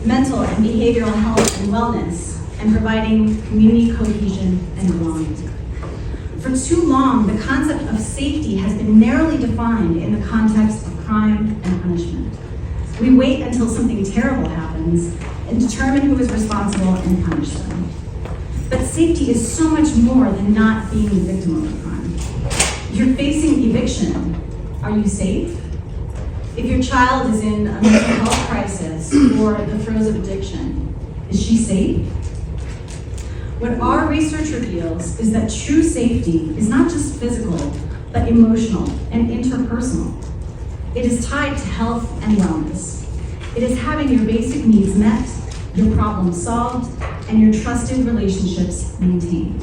mental and behavioral health and wellness, and providing community cohesion and belonging. For too long, the concept of safety has been narrowly defined in the context of crime and punishment. We wait until something terrible happens and determine who is responsible and punish them. But safety is so much more than not being the victim of a crime. If you're facing eviction, are you safe? If your child is in a mental health crisis or the throes of addiction, is she safe? What our research reveals is that true safety is not just physical, but emotional and interpersonal. It is tied to health and wellness. It is having your basic needs met, your problems solved, and your trusted relationships maintained.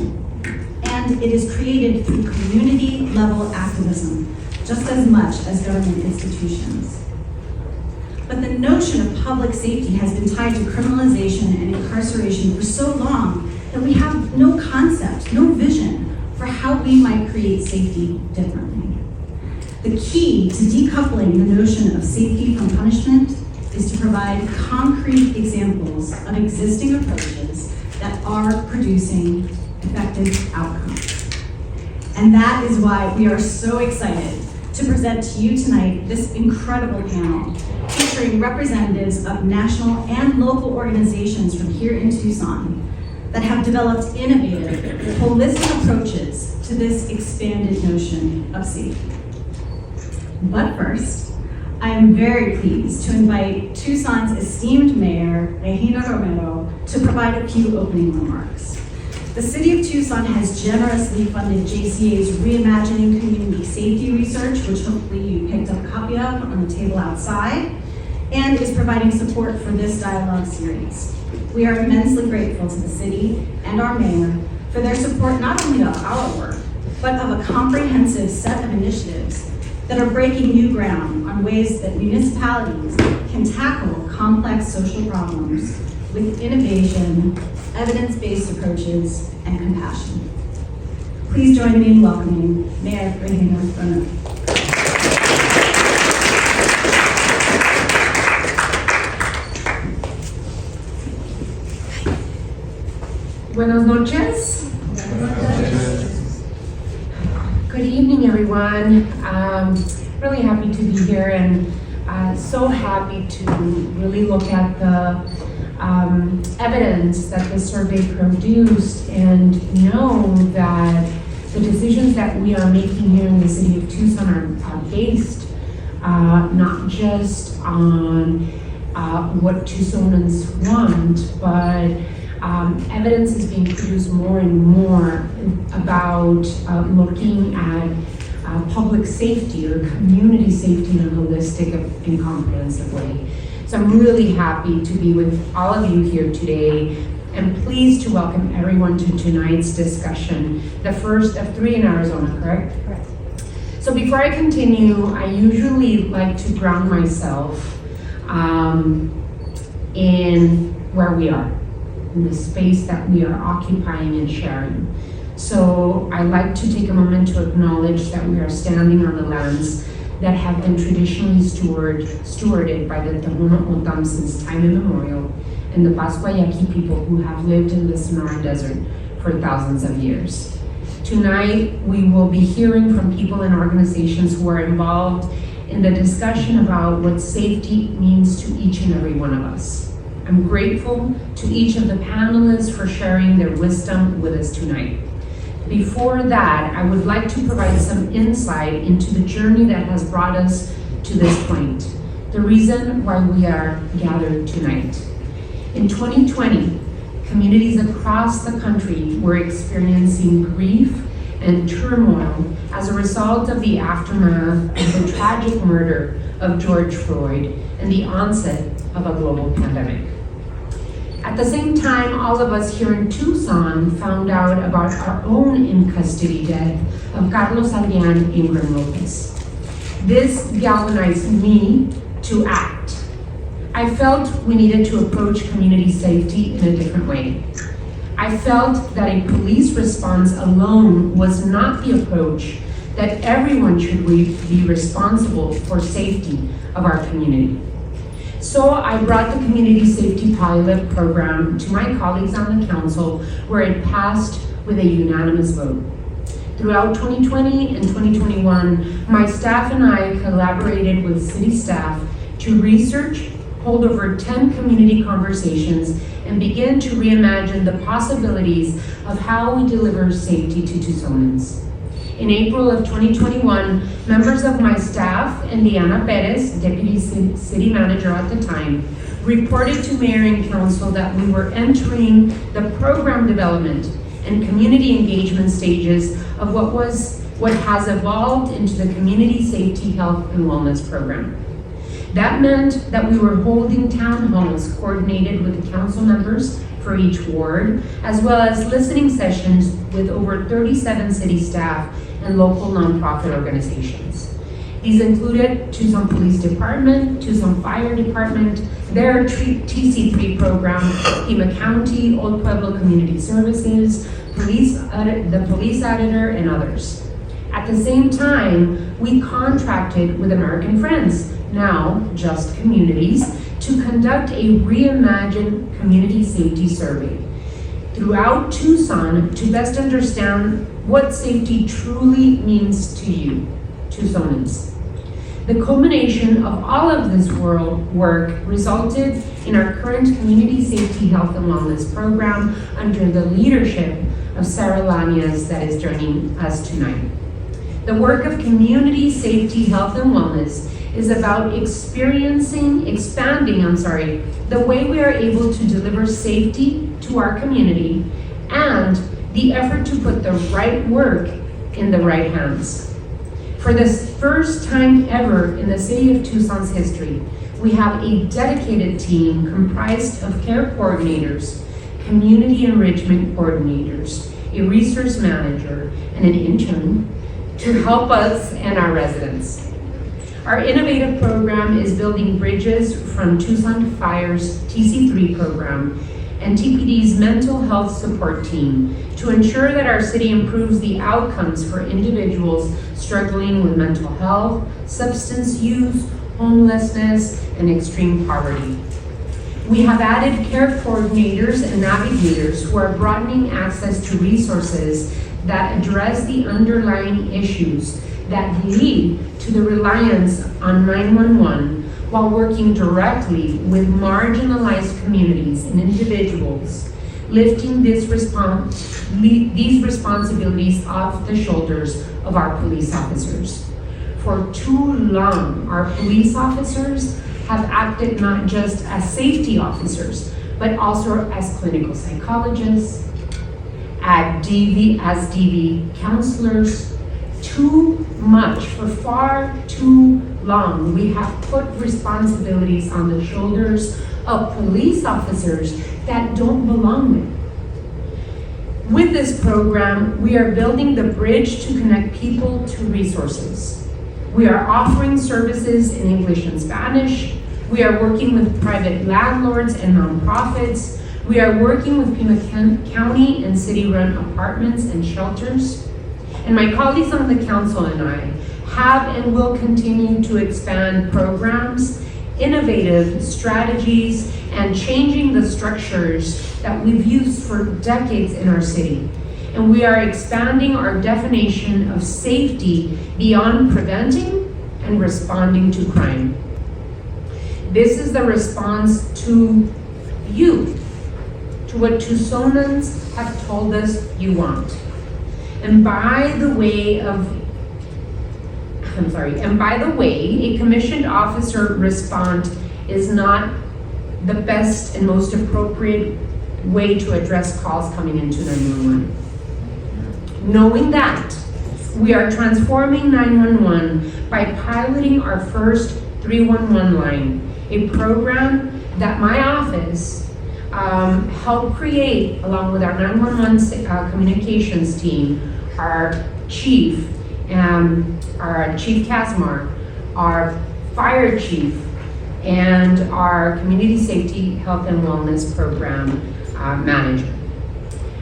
And it is created through community-level activism, just as much as government institutions. But the notion of public safety has been tied to criminalization and incarceration for so long that we have no concept, no vision for how we might create safety differently. The key to decoupling the notion of safety from punishment is to provide concrete examples of existing approaches that are producing effective outcomes. And that is why we are so excited to present to you tonight this incredible panel featuring representatives of national and local organizations from here in Tucson that have developed innovative, holistic approaches to this expanded notion of safety. But first, I am very pleased to invite Tucson's esteemed Mayor, Regina Romero, to provide a few opening remarks. The City of Tucson has generously funded JCA's Reimagining Community Safety Research, which hopefully you picked up a copy of on the table outside, and is providing support for this dialogue series. We are immensely grateful to the city and our mayor for their support not only of our work, but of a comprehensive set of initiatives that are breaking new ground on ways that municipalities can tackle complex social problems with innovation, evidence-based approaches, and compassion. Please join me in welcoming Mayor Regina Romero. Buenas noches. Good evening, everyone. Really happy to be here and so happy to really look at the evidence that the survey produced and know that the decisions that we are making here in the city of Tucson are based not just on what Tucsonans want, but evidence is being produced more and more about looking at public safety or community safety in a holistic and comprehensive way. So I'm really happy to be with all of you here today and pleased to welcome everyone to tonight's discussion, the first of 3 in Arizona, correct? Correct. So before I continue, I usually like to ground myself in where we are, in the space that we are occupying and sharing. So I like to take a moment to acknowledge that we are standing on the lands that have been traditionally stewarded by the Tohono O'odham since time immemorial, and the Pascua-Yaqui people who have lived in the Sonora Desert for thousands of years. Tonight, we will be hearing from people and organizations who are involved in the discussion about what safety means to each and every one of us. I'm grateful to each of the panelists for sharing their wisdom with us tonight. Before that, I would like to provide some insight into the journey that has brought us to this point, the reason why we are gathered tonight. In 2020, communities across the country were experiencing grief and turmoil as a result of the aftermath of the tragic murder of George Floyd and the onset of a global pandemic. At the same time, all of us here in Tucson found out about our own in-custody death of Carlos Adrian Ingram Lopez. This galvanized me to act. I felt we needed to approach community safety in a different way. I felt that a police response alone was not the approach, that everyone should be responsible for safety of our community. So I brought the Community Safety Pilot Program to my colleagues on the council, where it passed with a unanimous vote. Throughout 2020 and 2021, my staff and I collaborated with city staff to research, hold over 10 community conversations, and begin to reimagine the possibilities of how we deliver safety to Tucsonans. In April of 2021, members of my staff and Diana Perez, Deputy City Manager at the time, reported to Mayor and Council that we were entering the program development and community engagement stages of what has evolved into the Community Safety, Health, and Wellness Program. That meant that we were holding town halls coordinated with the council members for each ward, as well as listening sessions with over 37 city staff and local nonprofit organizations. These included Tucson Police Department, Tucson Fire Department, their TC3 program, Pima County, Old Pueblo Community Services, the police editor, and others. At the same time, we contracted with American Friends, now Just Communities, to conduct a reimagined community safety survey throughout Tucson to best understand what safety truly means to you, Tucsonans. The culmination of all of this work resulted in our current Community Safety, Health, and Wellness Program under the leadership of Sarah Lanias that is joining us tonight. The work of Community Safety, Health, and Wellness is about expanding the way we are able to deliver safety to our community and the effort to put the right work in the right hands. For the first time ever in the city of Tucson's history, we have a dedicated team comprised of care coordinators, community enrichment coordinators, a resource manager, and an intern to help us and our residents. Our innovative program is building bridges from Tucson Fire's TC3 program and TPD's mental health support team to ensure that our city improves the outcomes for individuals struggling with mental health, substance use, homelessness, and extreme poverty. We have added care coordinators and navigators who are broadening access to resources that address the underlying issues that lead to the reliance on 911 while working directly with marginalized communities and individuals, lifting these responsibilities off the shoulders of our police officers. For too long, our police officers have acted not just as safety officers, but also as clinical psychologists, as DV counselors. Too much, for far too long, we have put responsibilities on the shoulders of police officers that don't belong there. With this program, we are building the bridge to connect people to resources. We are offering services in English and Spanish. We are working with private landlords and nonprofits. We are working with Pima County and city-run apartments and shelters. And my colleagues on the council and I have and will continue to expand programs, innovative strategies, and changing the structures that we've used for decades in our city. And we are expanding our definition of safety beyond preventing and responding to crime. This is the response to you, to what Tucsonans have told us you want. And by the way, a commissioned officer response is not the best and most appropriate way to address calls coming into 911. Knowing that, we are transforming 911 by piloting our first 311 line, a program that my office helped create along with our 911 communications team, our chief Casmar, our fire chief, and our community safety, health, and wellness program manager.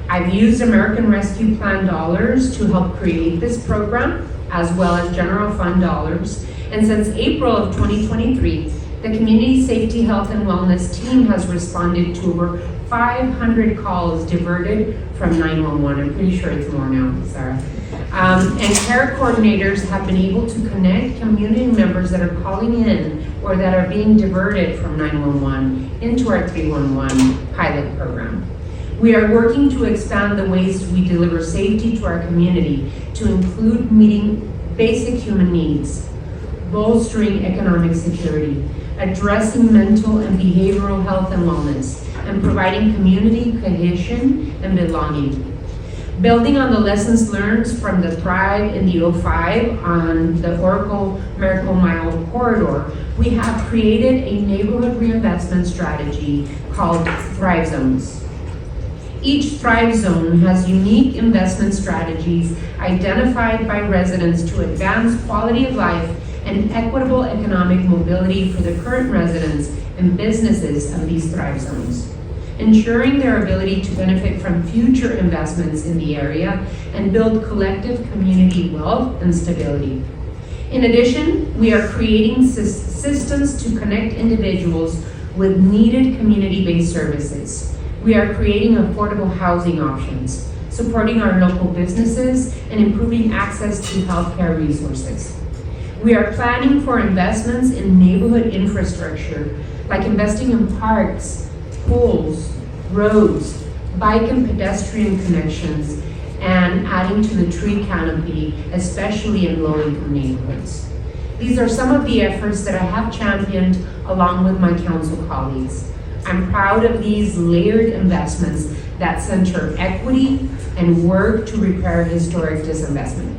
I've used American Rescue Plan dollars to help create this program, as well as general fund dollars. And since April of 2023, The Community Safety, Health, and Wellness team has responded to over 500 calls diverted from 911. I'm pretty sure it's more now, Sarah. And care coordinators have been able to connect community members that are calling in or that are being diverted from 911 into our 311 pilot program. We are working to expand the ways we deliver safety to our community to include meeting basic human needs, bolstering economic security, addressing mental and behavioral health and wellness, and providing community cohesion and belonging. Building on the lessons learned from the Thrive in the 05 on the Oracle Miracle Mile corridor, we have created a neighborhood reinvestment strategy called Thrive Zones. Each Thrive Zone has unique investment strategies identified by residents to advance quality of life and equitable economic mobility for the current residents and businesses of these Thrive Zones, ensuring their ability to benefit from future investments in the area and build collective community wealth and stability. In addition, we are creating systems to connect individuals with needed community-based services. We are creating affordable housing options, supporting our local businesses, and improving access to healthcare resources. We are planning for investments in neighborhood infrastructure, like investing in parks, pools, roads, bike and pedestrian connections, and adding to the tree canopy, especially in low-income neighborhoods. These are some of the efforts that I have championed along with my council colleagues. I'm proud of these layered investments that center equity and work to repair historic disinvestment.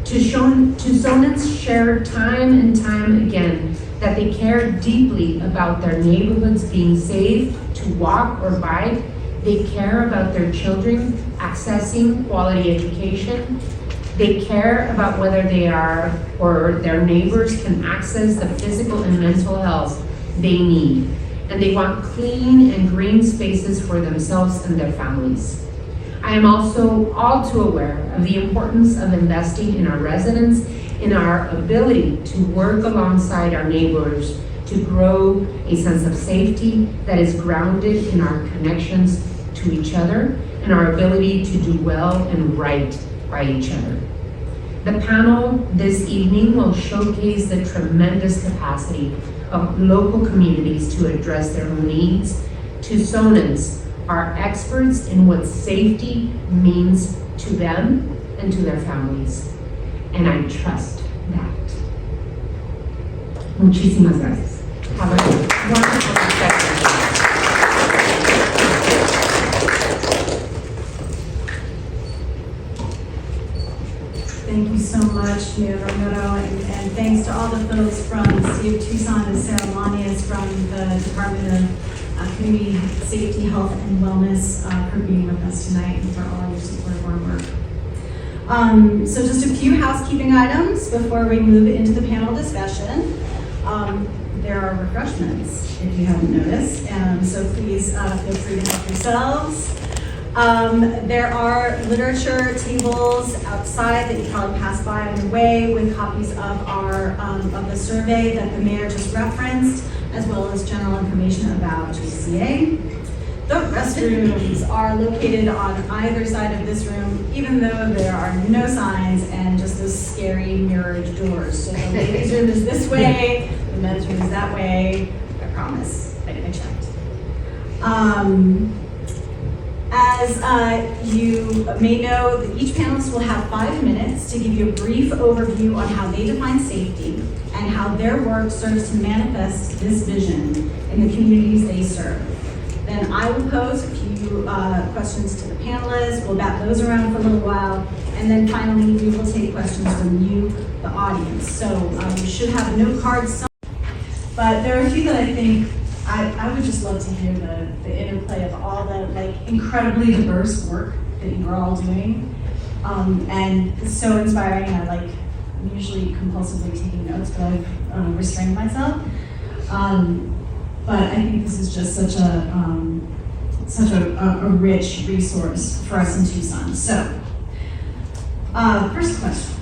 Tucsonans share time and time again that they care deeply about their neighborhoods being safe to walk or bike. They care about their children accessing quality education. They care about whether they are or their neighbors can access the physical and mental health they need. And they want clean and green spaces for themselves and their families. I am also all too aware of the importance of investing in our residents, in our ability to work alongside our neighbors to grow a sense of safety that is grounded in our connections to each other and our ability to do well and right by each other. The panel this evening will showcase the tremendous capacity of local communities to address their own needs. Tucsonans are experts in what safety means to them and to their families. And I trust that. Muchísimas gracias. Have a wonderful discussion. Thank you so much, Mayor Romero, and thanks to all the folks from the City of Tucson and Sarah Lanius from the Department of Community Safety, Health, and Wellness for being with us tonight and for all your support of our work. So just a few housekeeping items before we move into the panel discussion. There are refreshments, if you haven't noticed, so please feel free to help yourselves. There are literature tables outside that you probably passed by on your way with copies of our of the survey that the mayor just referenced, as well as general information about GCA. The restrooms are located on either side of this room, even though there are no signs and just those scary mirrored doors. So the ladies' room is this way, the men's room is that way. I promise, I checked. As you may know, each panelist will have 5 minutes to give you a brief overview on how they define safety and how their work serves to manifest this vision in the communities they serve. Then I will pose a few questions to the panelists. We'll bat those around for a little while. And then finally, we will take questions from you, the audience. So you should have note cards. But there are a few that I think I would just love to hear the interplay of all the incredibly diverse work that you are all doing. And it's so inspiring. I'm usually compulsively taking notes, but I've restrained myself. But I think this is just such a rich resource for us in Tucson. So, first question.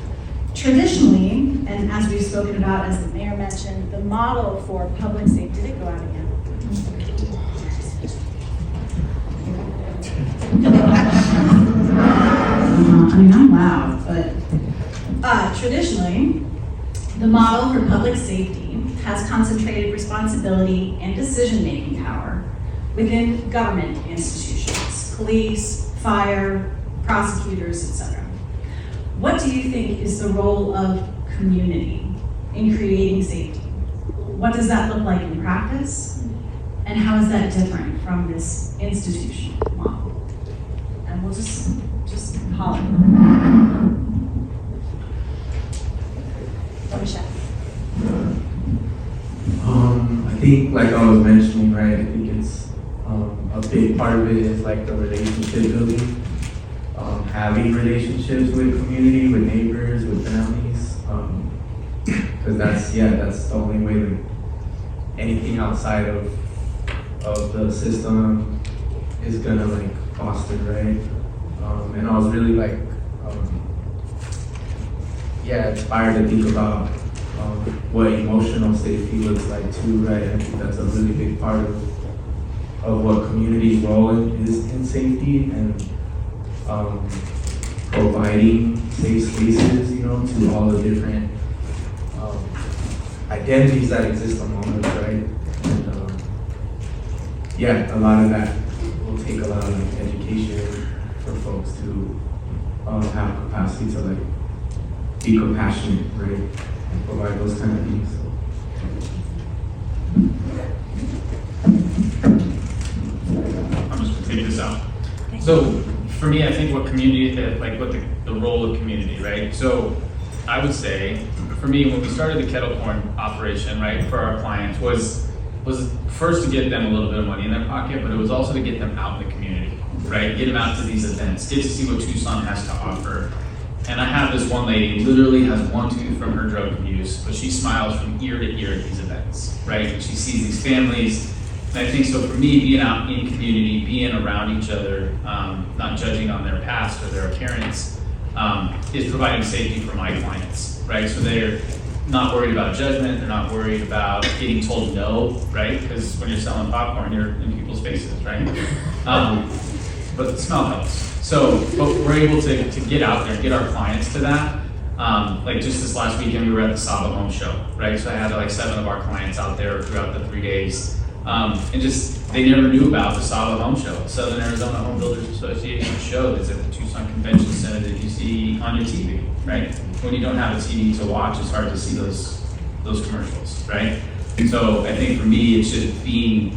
Traditionally, and as we've spoken about, as the mayor mentioned, the model for public safety, did it go out again? I mean, I'm loud, but traditionally, the model for public safety has concentrated responsibility and decision-making power within government institutions, police, fire, prosecutors, etc. What do you think is the role of community in creating safety? What does that look like in practice? And how is that different from this institutional model? And we'll just holler. I think, like I was mentioning, right, I think it's a big part of it is like the relationship building, having relationships with community, with neighbors, with families, because that's the only way that anything outside of the system is gonna like foster, right? And I was really like, inspired to think about what emotional safety looks like too, right? I think that's a really big part of what community's role is in safety and providing safe spaces, you know, to all the different identities that exist among us, right? And a lot of that will take a lot of like education for folks to have capacity to like be compassionate, right? And provide those kind of things. I'm just gonna take this out. So for me, I think what community, like what the role of community, right? So I would say, for me, when we started the kettle corn operation, right, for our clients was first to get them a little bit of money in their pocket, but it was also to get them out in the community, right? Get them out to these events, get to see what Tucson has to offer. And I have this one lady, literally has one tooth from her drug abuse, but she smiles from ear to ear at these events, right? And she sees these families. And I think so for me, being out in community, being around each other, not judging on their past or their appearance, is providing safety for my clients, right? So they're not worried about judgment, they're not worried about getting told no, right? Because when you're selling popcorn, you're in people's faces, right? But the smell helps. So, but we're able to get out there, get our clients to that. Like just this last weekend, we were at the HOWE show, right? So I had like 7 of our clients out there throughout the 3 days. And just, they never knew about the HOWE show. Southern Arizona Home Builders Association show that's at the Tucson Convention Center that you see on your TV, right? When you don't have a TV to watch, it's hard to see those commercials, right? And so I think for me, it's just being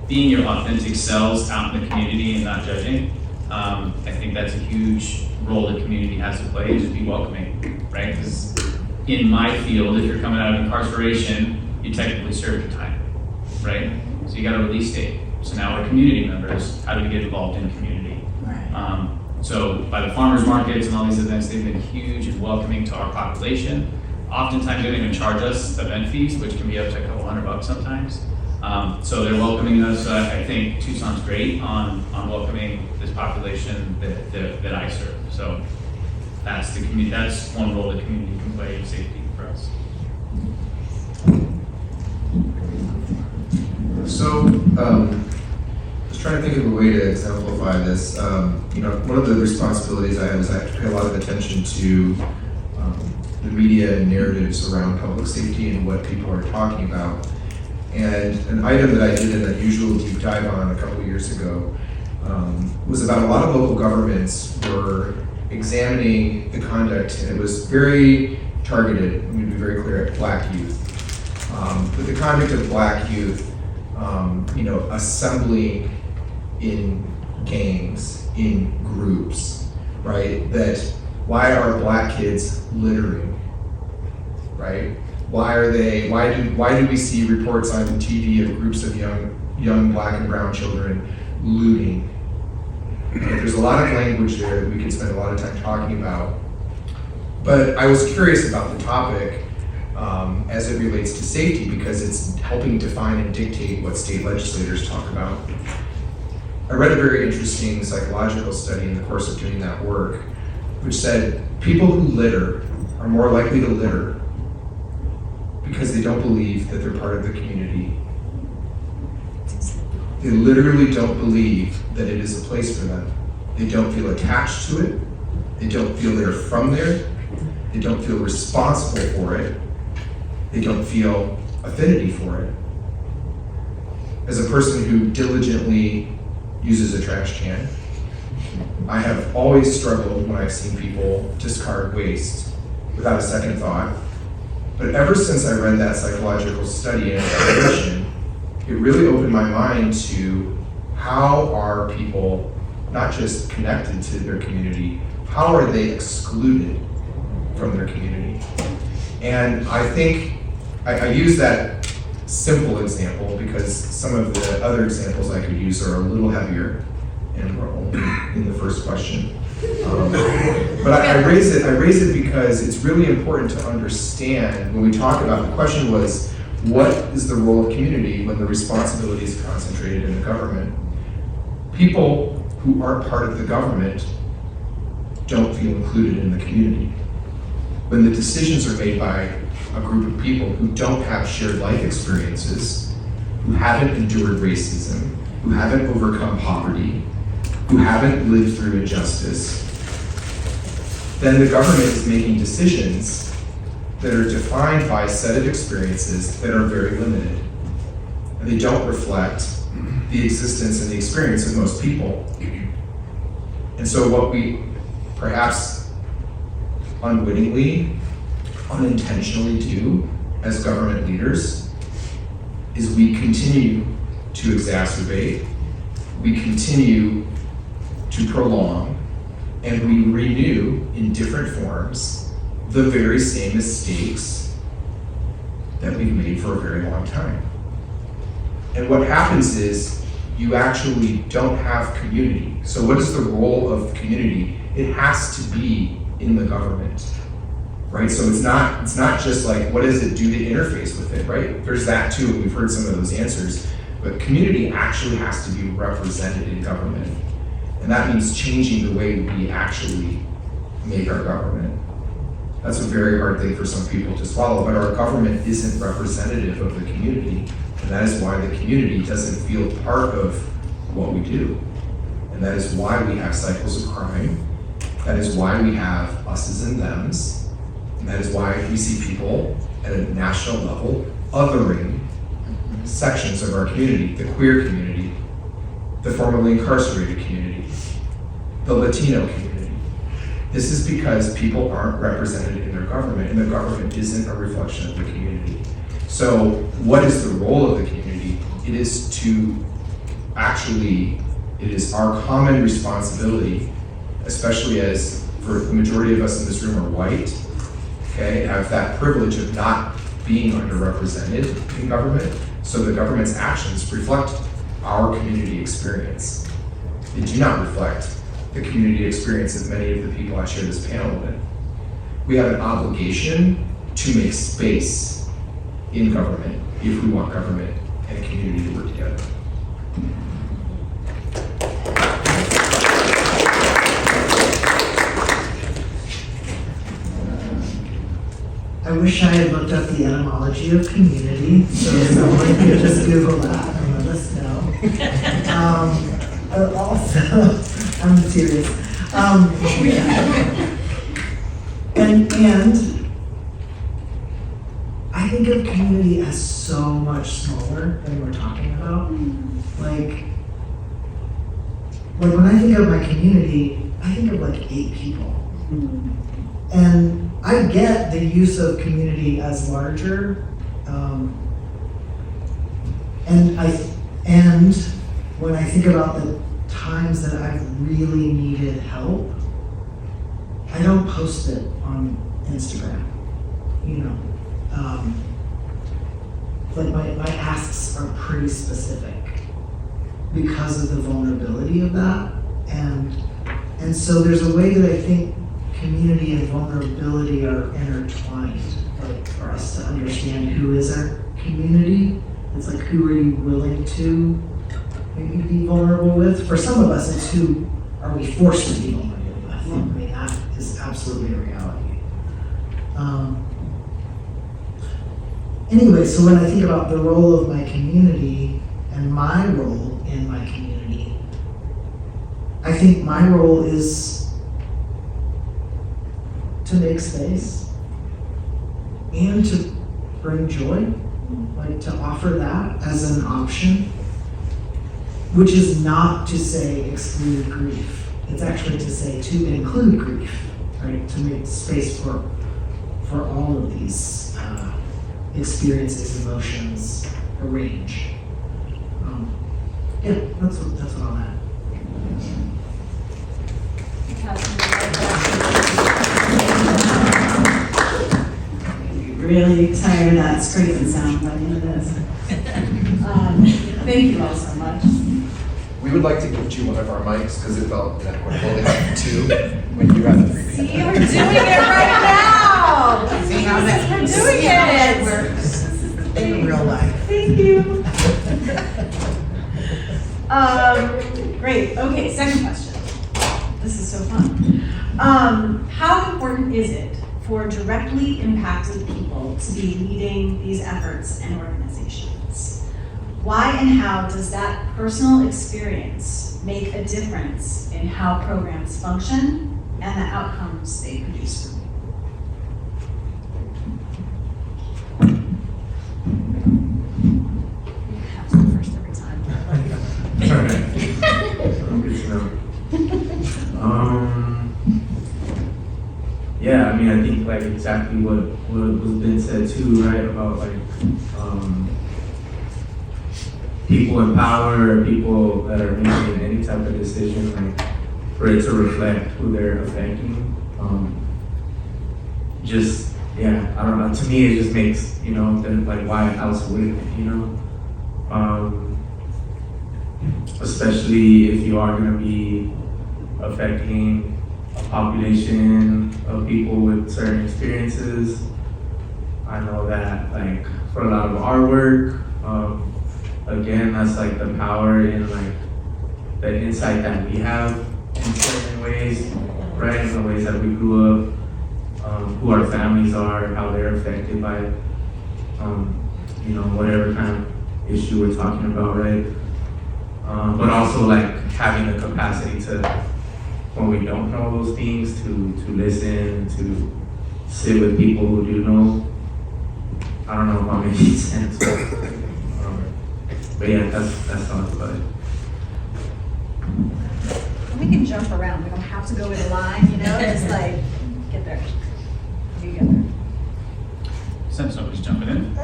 your authentic selves out in the community and not judging. I think that's a huge role that community has to play, is to be welcoming, right? Because in my field, if you're coming out of incarceration, you technically served your time, right? So you got a release date. So now we're community members. How do we get involved in community? Right. So by the farmers markets and all these events, they've been huge and welcoming to our population. Oftentimes they don't even charge us event fees, which can be up to a couple $100 sometimes. So they're welcoming us. I think Tucson's great on welcoming this population that I serve. So that's the community. That's one role the community can play in safety for us. So, just trying to think of a way to exemplify this. One of the responsibilities I have is I have to pay a lot of attention to the media and narratives around public safety and what people are talking about. And an item that I did an unusual deep dive on a couple of years ago was about a lot of local governments were examining the conduct, and it was very targeted, let me be very clear, at Black youth. But the conduct of Black youth, assembling in gangs, in groups, right? That why are Black kids littering, right? Why do we see reports on TV of groups of young Black and brown children looting? There's a lot of language there that we could spend a lot of time talking about. But I was curious about the topic as it relates to safety, because it's helping define and dictate what state legislators talk about. I read a very interesting psychological study in the course of doing that work, which said people who litter are more likely to litter because they don't believe that they're part of the community. They literally don't believe that it is a place for them. They don't feel attached to it. They don't feel they're from there. They don't feel responsible for it. They don't feel affinity for it. As a person who diligently uses a trash can, I have always struggled when I've seen people discard waste without a second thought. But ever since I read that psychological study in evaluation, it really opened my mind to how are people not just connected to their community, how are they excluded from their community? And I think I use that simple example because some of the other examples I could use are a little heavier and were only in the first question. But I raise it because it's really important to understand when we talk about, the question was, what is the role of community when the responsibility is concentrated in the government? People who aren't part of the government don't feel included in the community. When the decisions are made by a group of people who don't have shared life experiences, who haven't endured racism, who haven't overcome poverty, who haven't lived through injustice, then the government is making decisions that are defined by a set of experiences that are very limited. And they don't reflect the existence and the experience of most people. And so what we perhaps unwittingly, unintentionally do as government leaders is we continue to exacerbate, we continue to prolong, and we renew in different forms the very same mistakes that we've made for a very long time. And what happens is you actually don't have community. So what is the role of community? It has to be in the government, right? So it's not just like, what does it do to interface with it, right? There's that too, we've heard some of those answers, but community actually has to be represented in government. And that means changing the way we actually make our government. That's a very hard thing for some people to swallow, but our government isn't representative of the community. And that is why the community doesn't feel part of what we do. And that is why we have cycles of crime. That is why we have us's and them's. And that is why we see people at a national level othering sections of our community, the queer community, the formerly incarcerated community, the Latino community. This is because people aren't represented in their government, and the government isn't a reflection of the community. So what is the role of the community? It is it is our common responsibility, especially as for the majority of us in this room are white, okay, have that privilege of not being underrepresented in government. So the government's actions reflect our community experience. They do not reflect the community experience of many of the people I share this panel with. We have an obligation to make space in government if we want government and a community to work together. I wish I had looked up the etymology of community, so someone could just Google that and let us know. Also, I'm serious. And I think of community as so much smaller than we're talking about. Like when I think of my community, I think of like 8 people. And I get the use of community as larger, and when I think about the times that I've really needed help, I don't post it on Instagram, you know. Like my asks are pretty specific because of the vulnerability of that, and so there's a way that I think community and vulnerability are intertwined, like for us to understand who is our community. It's like, who are you willing to maybe be vulnerable with? For some of us, it's who are we forced to be vulnerable with. I mean, that is absolutely a reality. Anyway, so when I think about the role of my community and my role in my community, I think my role is to make space and to bring joy, like to offer that as an option, which is not to say exclude grief. It's actually to say to include grief, right? To make space for all of these experiences, emotions, a range. Yeah, that's what I'm at. Really tired of that scraping sound by the end of this. Thank you all so much. We would like to give you one of our mics because it felt inequitable to have two when you have three. See, we're doing it right now. See how that We're doing it. works. In real life. Thank you. Great. Okay, second question. This is so fun. How important is it for directly impacted people to be leading these efforts and organizations? Why and how does that personal experience make a difference in how programs function and the outcomes they produce for people? You have to go first every time. Good to know. Yeah, I mean, I think like exactly what was been said too, right? About like people in power, or people that are making any type of decision, like for it to reflect who they're affecting. Just yeah, I don't know. To me, it just makes like why else would it, especially if you are going to be affecting a population of people with certain experiences. I know that like for a lot of our work, again, that's like the power in like the insight that we have in certain ways, right? In the ways that we grew up, who our families are, how they're affected by, whatever kind of issue we're talking about, right? But also like having the capacity to, when we don't know those things, to listen, to sit with people who do know. I don't know if I'm making sense, but yeah, that's how it's about it. We can jump around. We don't have to go in a line, just like get there. You get there. Since nobody's jumping in.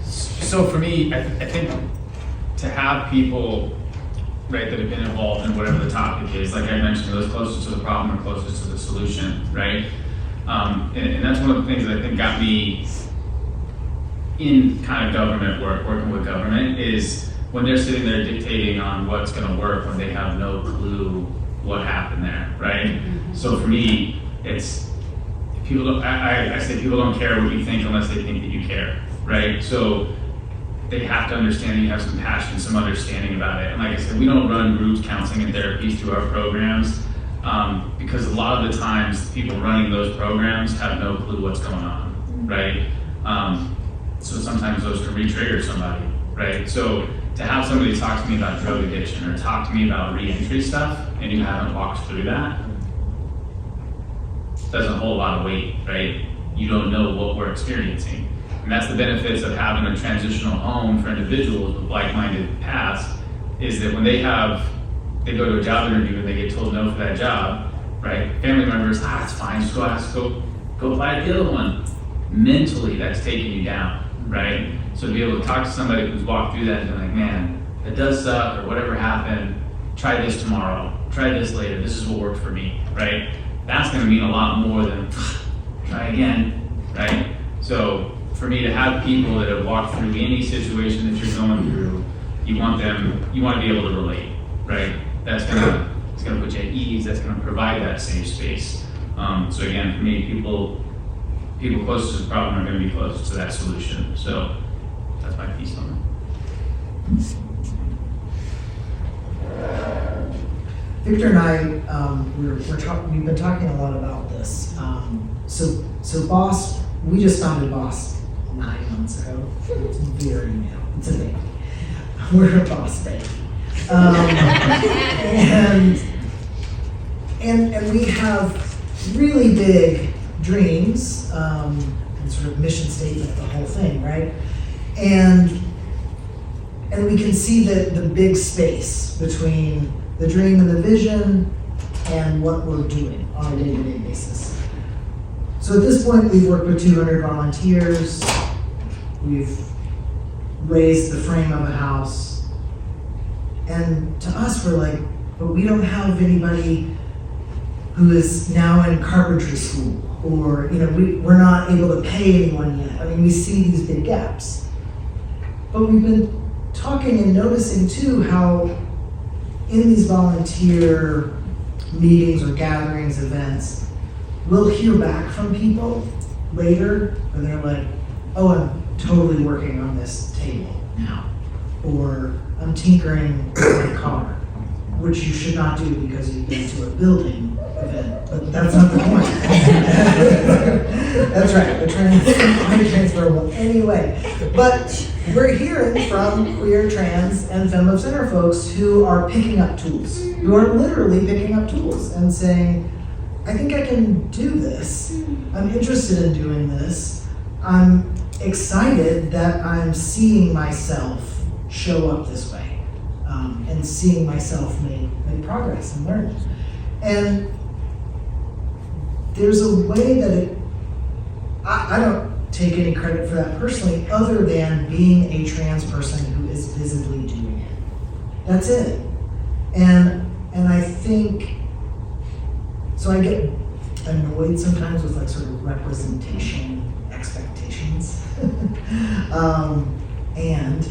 So for me, I think to have people, right, that have been involved in whatever the topic is, like I mentioned, those closest to the problem or closest to the solution, right? And that's one of the things that I think got me in kind of government work, working with government, is when they're sitting there dictating on what's going to work when they have no clue what happened there, right? So for me, it's people don't, I say people don't care what you think unless they think that you care, right? So they have to understand that you have some passion, some understanding about it. And like I said, we don't run groups, counseling, and therapies through our programs because a lot of the times people running those programs have no clue what's going on, right? So sometimes those can re-trigger somebody, right? So to have somebody talk to me about drug addiction or talk to me about re-entry stuff and you haven't walked through that, doesn't hold a lot of weight, right? You don't know what we're experiencing. And that's the benefits of having a transitional home for individuals with like-minded paths, is that when they go to a job interview and they get told no for that job, right? Family members, it's fine, just go apply to the other one. Mentally, that's taking you down, right? So to be able to talk to somebody who's walked through that and been like, man, that does suck, or whatever happened, try this tomorrow, try this later, this is what worked for me, right? That's gonna mean a lot more than try again, right? So for me to have people that have walked through any situation that you're going through, you want to be able to relate, right? It's gonna put you at ease, that's gonna provide that safe space. So again, for me, people closest to the problem are gonna be closest to that solution. So that's my piece on it. Victor and I, we've been talking a lot about the this. So Boss, we just founded Boss 9 months ago. It's very new. It's a baby. We're a Boss baby. And we have really big dreams, and sort of mission statement of the whole thing, right? And we can see the big space between the dream and the vision and what we're doing on a day-to-day basis. So at this point, we've worked with 200 volunteers. We've raised the frame of a house. And to us, we're like, but we don't have anybody who is now in carpentry school, or we're not able to pay anyone yet. I mean, we see these big gaps. But we've been talking and noticing too how in these volunteer meetings or gatherings, events, we'll hear back from people later and they're like, oh, I'm totally working on this table now. Or I'm tinkering with my car, which you should not do because you've been to a building event, but that's not the point. That's right, the quite transferable anyway. But we're hearing from queer, trans, and femme of center folks who are picking up tools, who are literally picking up tools and saying, I think I can do this. I'm interested in doing this. I'm excited that I'm seeing myself show up this way. And seeing myself make progress and learn. And there's a way that I don't take any credit for that personally, other than being a trans person who is visibly doing it. That's it. And I think, so I get annoyed sometimes with like sort of representation expectations. And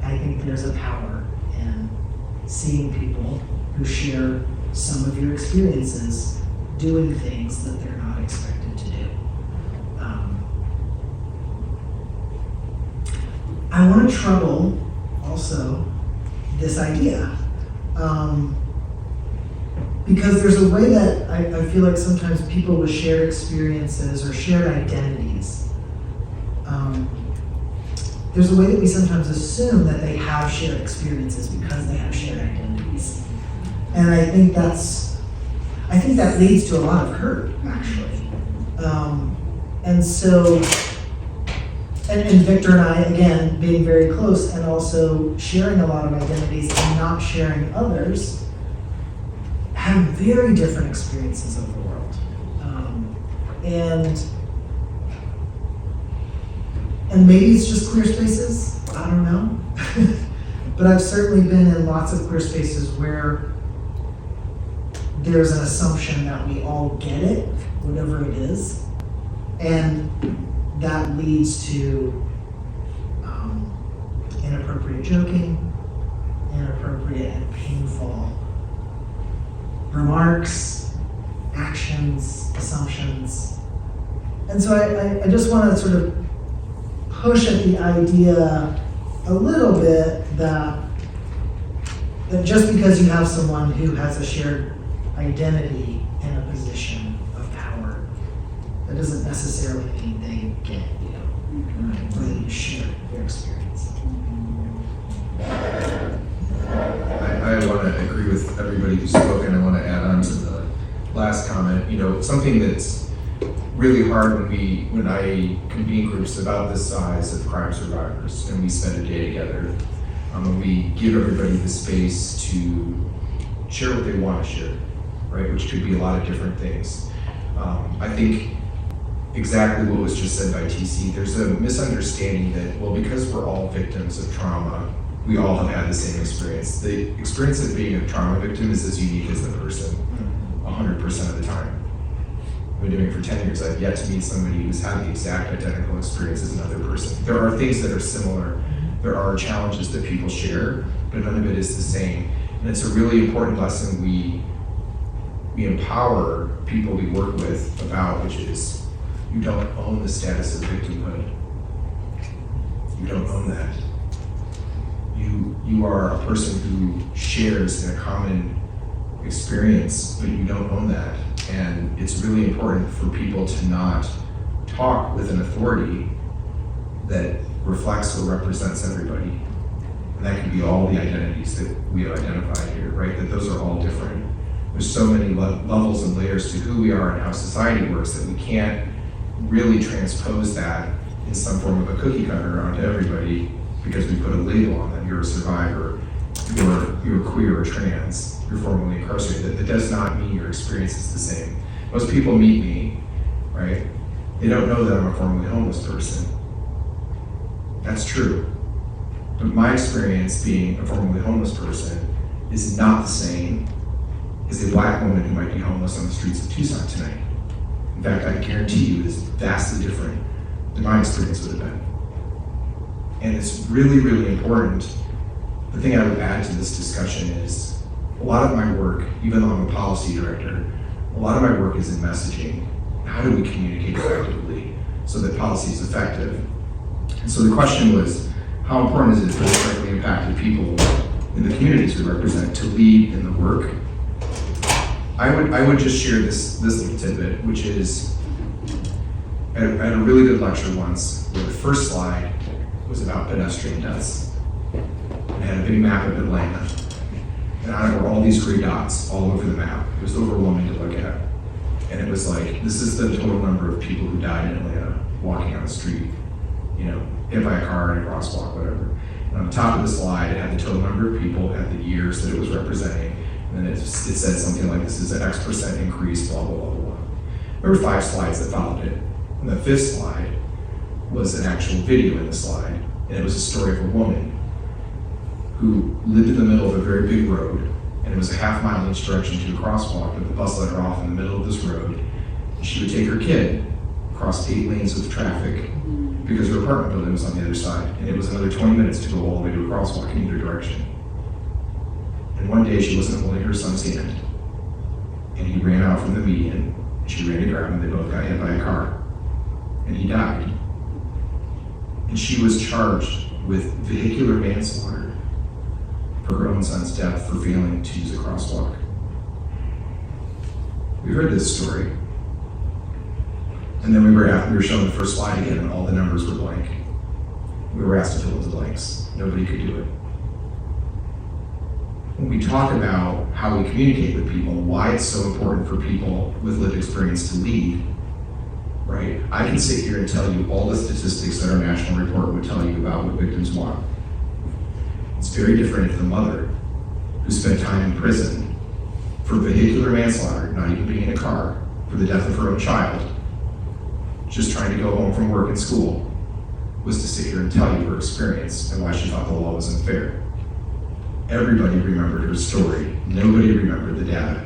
I think there's a power in seeing people who share some of your experiences doing things that they're not expected to do. I want to trouble also this idea, because there's a way that I feel like sometimes people with shared experiences or shared identities, there's a way that we sometimes assume that they have shared experiences because they have shared identities. And I think that leads to a lot of hurt, actually. And so, and Victor and I, again, being very close and also sharing a lot of identities and not sharing others, have very different experiences of the world. And maybe it's just queer spaces, I don't know. But I've certainly been in lots of queer spaces where there's an assumption that we all get it, whatever it is. And that leads to inappropriate joking, inappropriate and painful remarks, actions, assumptions. And so I just want to sort of push at the idea a little bit that just because you have someone who has a shared identity in a position of power, that doesn't necessarily mean they get you, right? Whether you share their experience. I want to agree with everybody who's spoken. I want to add on to the last comment. Something that's really hard when I convene groups about this size of crime survivors and we spend a day together, and we give everybody the space to share what they want to share, right? Which could be a lot of different things. I think exactly what was just said by TC, there's a misunderstanding that, well, because we're all victims of trauma, we all have had the same experience. The experience of being a trauma victim is as unique as the person, 100% of the time. I've been doing it for 10 years. I've yet to meet somebody who's had the exact identical experience as another person. There are things that are similar. There are challenges that people share, but none of it is the same. And it's a really important lesson we empower people we work with about, which is you don't own the status of victimhood. You don't own that. You are a person who shares in a common experience, but you don't own that. And it's really important for people to not talk with an authority that reflects or represents everybody. And that can be all the identities that we have identified here, right? That those are all different. There's so many levels and layers to who we are and how society works that we can't really transpose that in some form of a cookie cutter onto everybody because we put a label on them. You're a survivor, you're queer or trans, you're formerly incarcerated. That does not mean your experience is the same. Most people meet me, right? They don't know that I'm a formerly homeless person. That's true. But my experience being a formerly homeless person is not the same as a black woman who might be homeless on the streets of Tucson tonight. In fact, I guarantee you it is vastly different than my experience would have been. And it's really, really important. The thing I would add to this discussion is a lot of my work, even though I'm a policy director, a lot of my work is in messaging. How do we communicate effectively so that policy is effective? And so the question was, how important is it for the directly impacted people in the communities we represent to lead in the work? I would just share this little tidbit, which is, I had a really good lecture once where the first slide was about pedestrian deaths. It had a big map of Atlanta, and on it were all these gray dots all over the map. It was overwhelming to look at. And it was like, this is the total number of people who died in Atlanta walking on the street, you know, hit by a car in a crosswalk, whatever. And on the top of the slide, it had the total number of people at the years that it was representing. And then it said something like, this is an X% increase, blah, blah, blah, blah. There were 5 slides that followed it. And the 5th slide was an actual video in the slide. And it was a story of a woman who lived in the middle of a very big road. And it was a half mile in each direction to a crosswalk, but the bus let her off in the middle of this road. And she would take her kid across 8 lanes of traffic because her apartment building was on the other side. And it was another 20 minutes to go all the way to a crosswalk in either direction. And one day she wasn't holding her son's hand. And he ran out from the median. And she ran to grab him. They both got hit by a car. And he died. And she was charged with vehicular manslaughter for her own son's death for failing to use a crosswalk. We heard this story. And then we were shown the first slide again, and all the numbers were blank. We were asked to fill in the blanks. Nobody could do it. When we talk about how we communicate with people, why it's so important for people with lived experience to lead, right? I can sit here and tell you all the statistics that our national report would tell you about what victims want. It's very different if the mother who spent time in prison for vehicular manslaughter, not even being in a car, for the death of her own child, just trying to go home from work and school, was to sit here and tell you her experience and why she thought the law was unfair. Everybody remembered her story. Nobody remembered the data.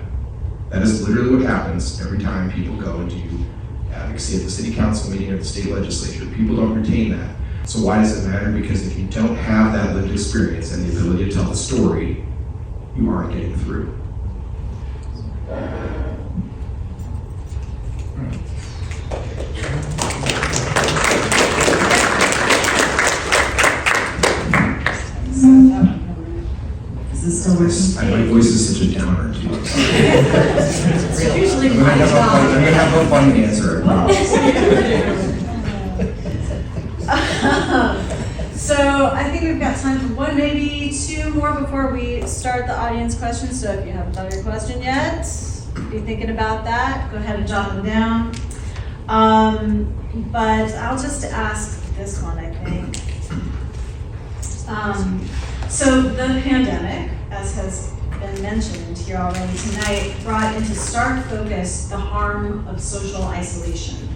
That is literally what happens every time people go and do advocacy at the city council meeting or the state legislature. People don't retain that. So why does it matter? Because if you don't have that lived experience and the ability to tell the story, you aren't getting through. Is this still working? My voice is such a downer too. It's usually I'm gonna have a fun answer, I promise. So I think we've got time for 1, maybe 2 more before we start the audience questions. So if you haven't thought of your question yet, be thinking about that. Go ahead and jot them down. But I'll just ask this one, I think. So the pandemic, as has been mentioned here already tonight, brought into stark focus the harm of social isolation.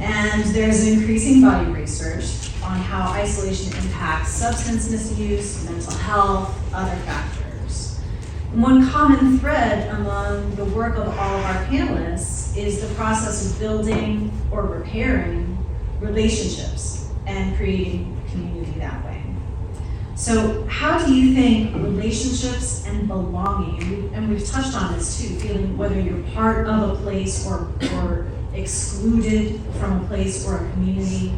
And there's increasing body research on how isolation impacts substance misuse, mental health, other factors. One common thread among the work of all of our panelists is the process of building or repairing relationships and creating community that way. So how do you think relationships and belonging, and we've touched on this too, feeling whether you're part of a place or excluded from a place or a community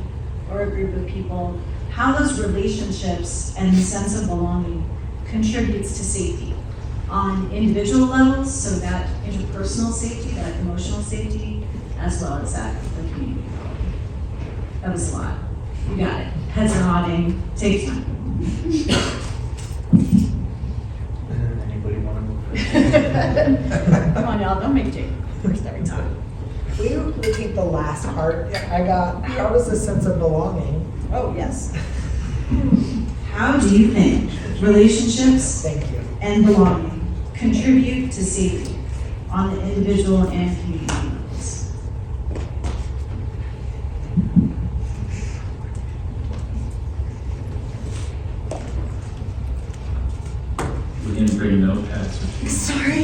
or a group of people, how those relationships and the sense of belonging contributes to safety on individual levels, so that interpersonal safety, that emotional safety, as well as that of the community. That was a lot. You got it. Heads are nodding. Take time. Anybody want to go first? Come on, y'all. Don't make Jake first every time. Will you repeat the last part? I got, how does a sense of belonging? Oh, yes. How do you think relationships Thank you. and belonging contribute to safety on the individual and community levels? We didn't bring notepads. Sorry.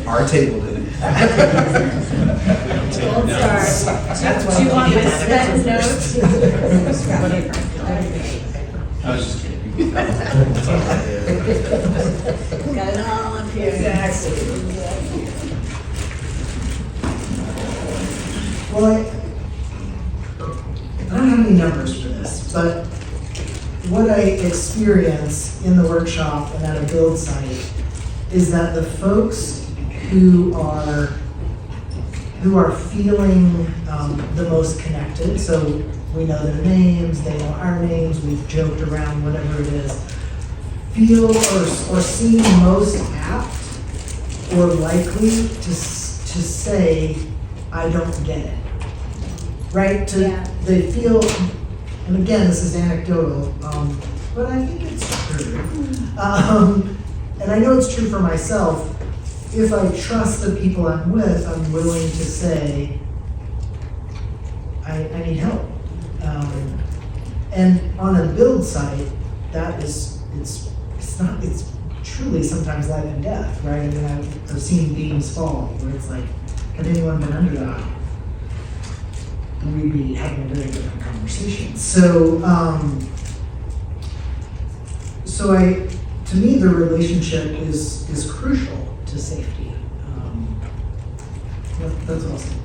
Our table did it. Gold star. That's why Do you I want need my that spec answer notes? I was just kidding. Got it all up here. Exactly. Well, I don't have any numbers for this, but what I experience in the workshop and at a build site is that the folks who are feeling the most connected, so we know their names, they know our names, we've joked around, whatever it is, feel or seem most apt or likely to say, I don't get it. Right? They feel, and again, this is anecdotal, but I think it's true. And I know it's true for myself. If I trust the people I'm with, I'm willing to say, I need help. And on a build site, that is, it's truly sometimes life and death, right? I mean, I've seen beams fall where it's like, had anyone been under that, we'd be having a very different conversation. So, to me, the relationship is crucial to safety. That's awesome.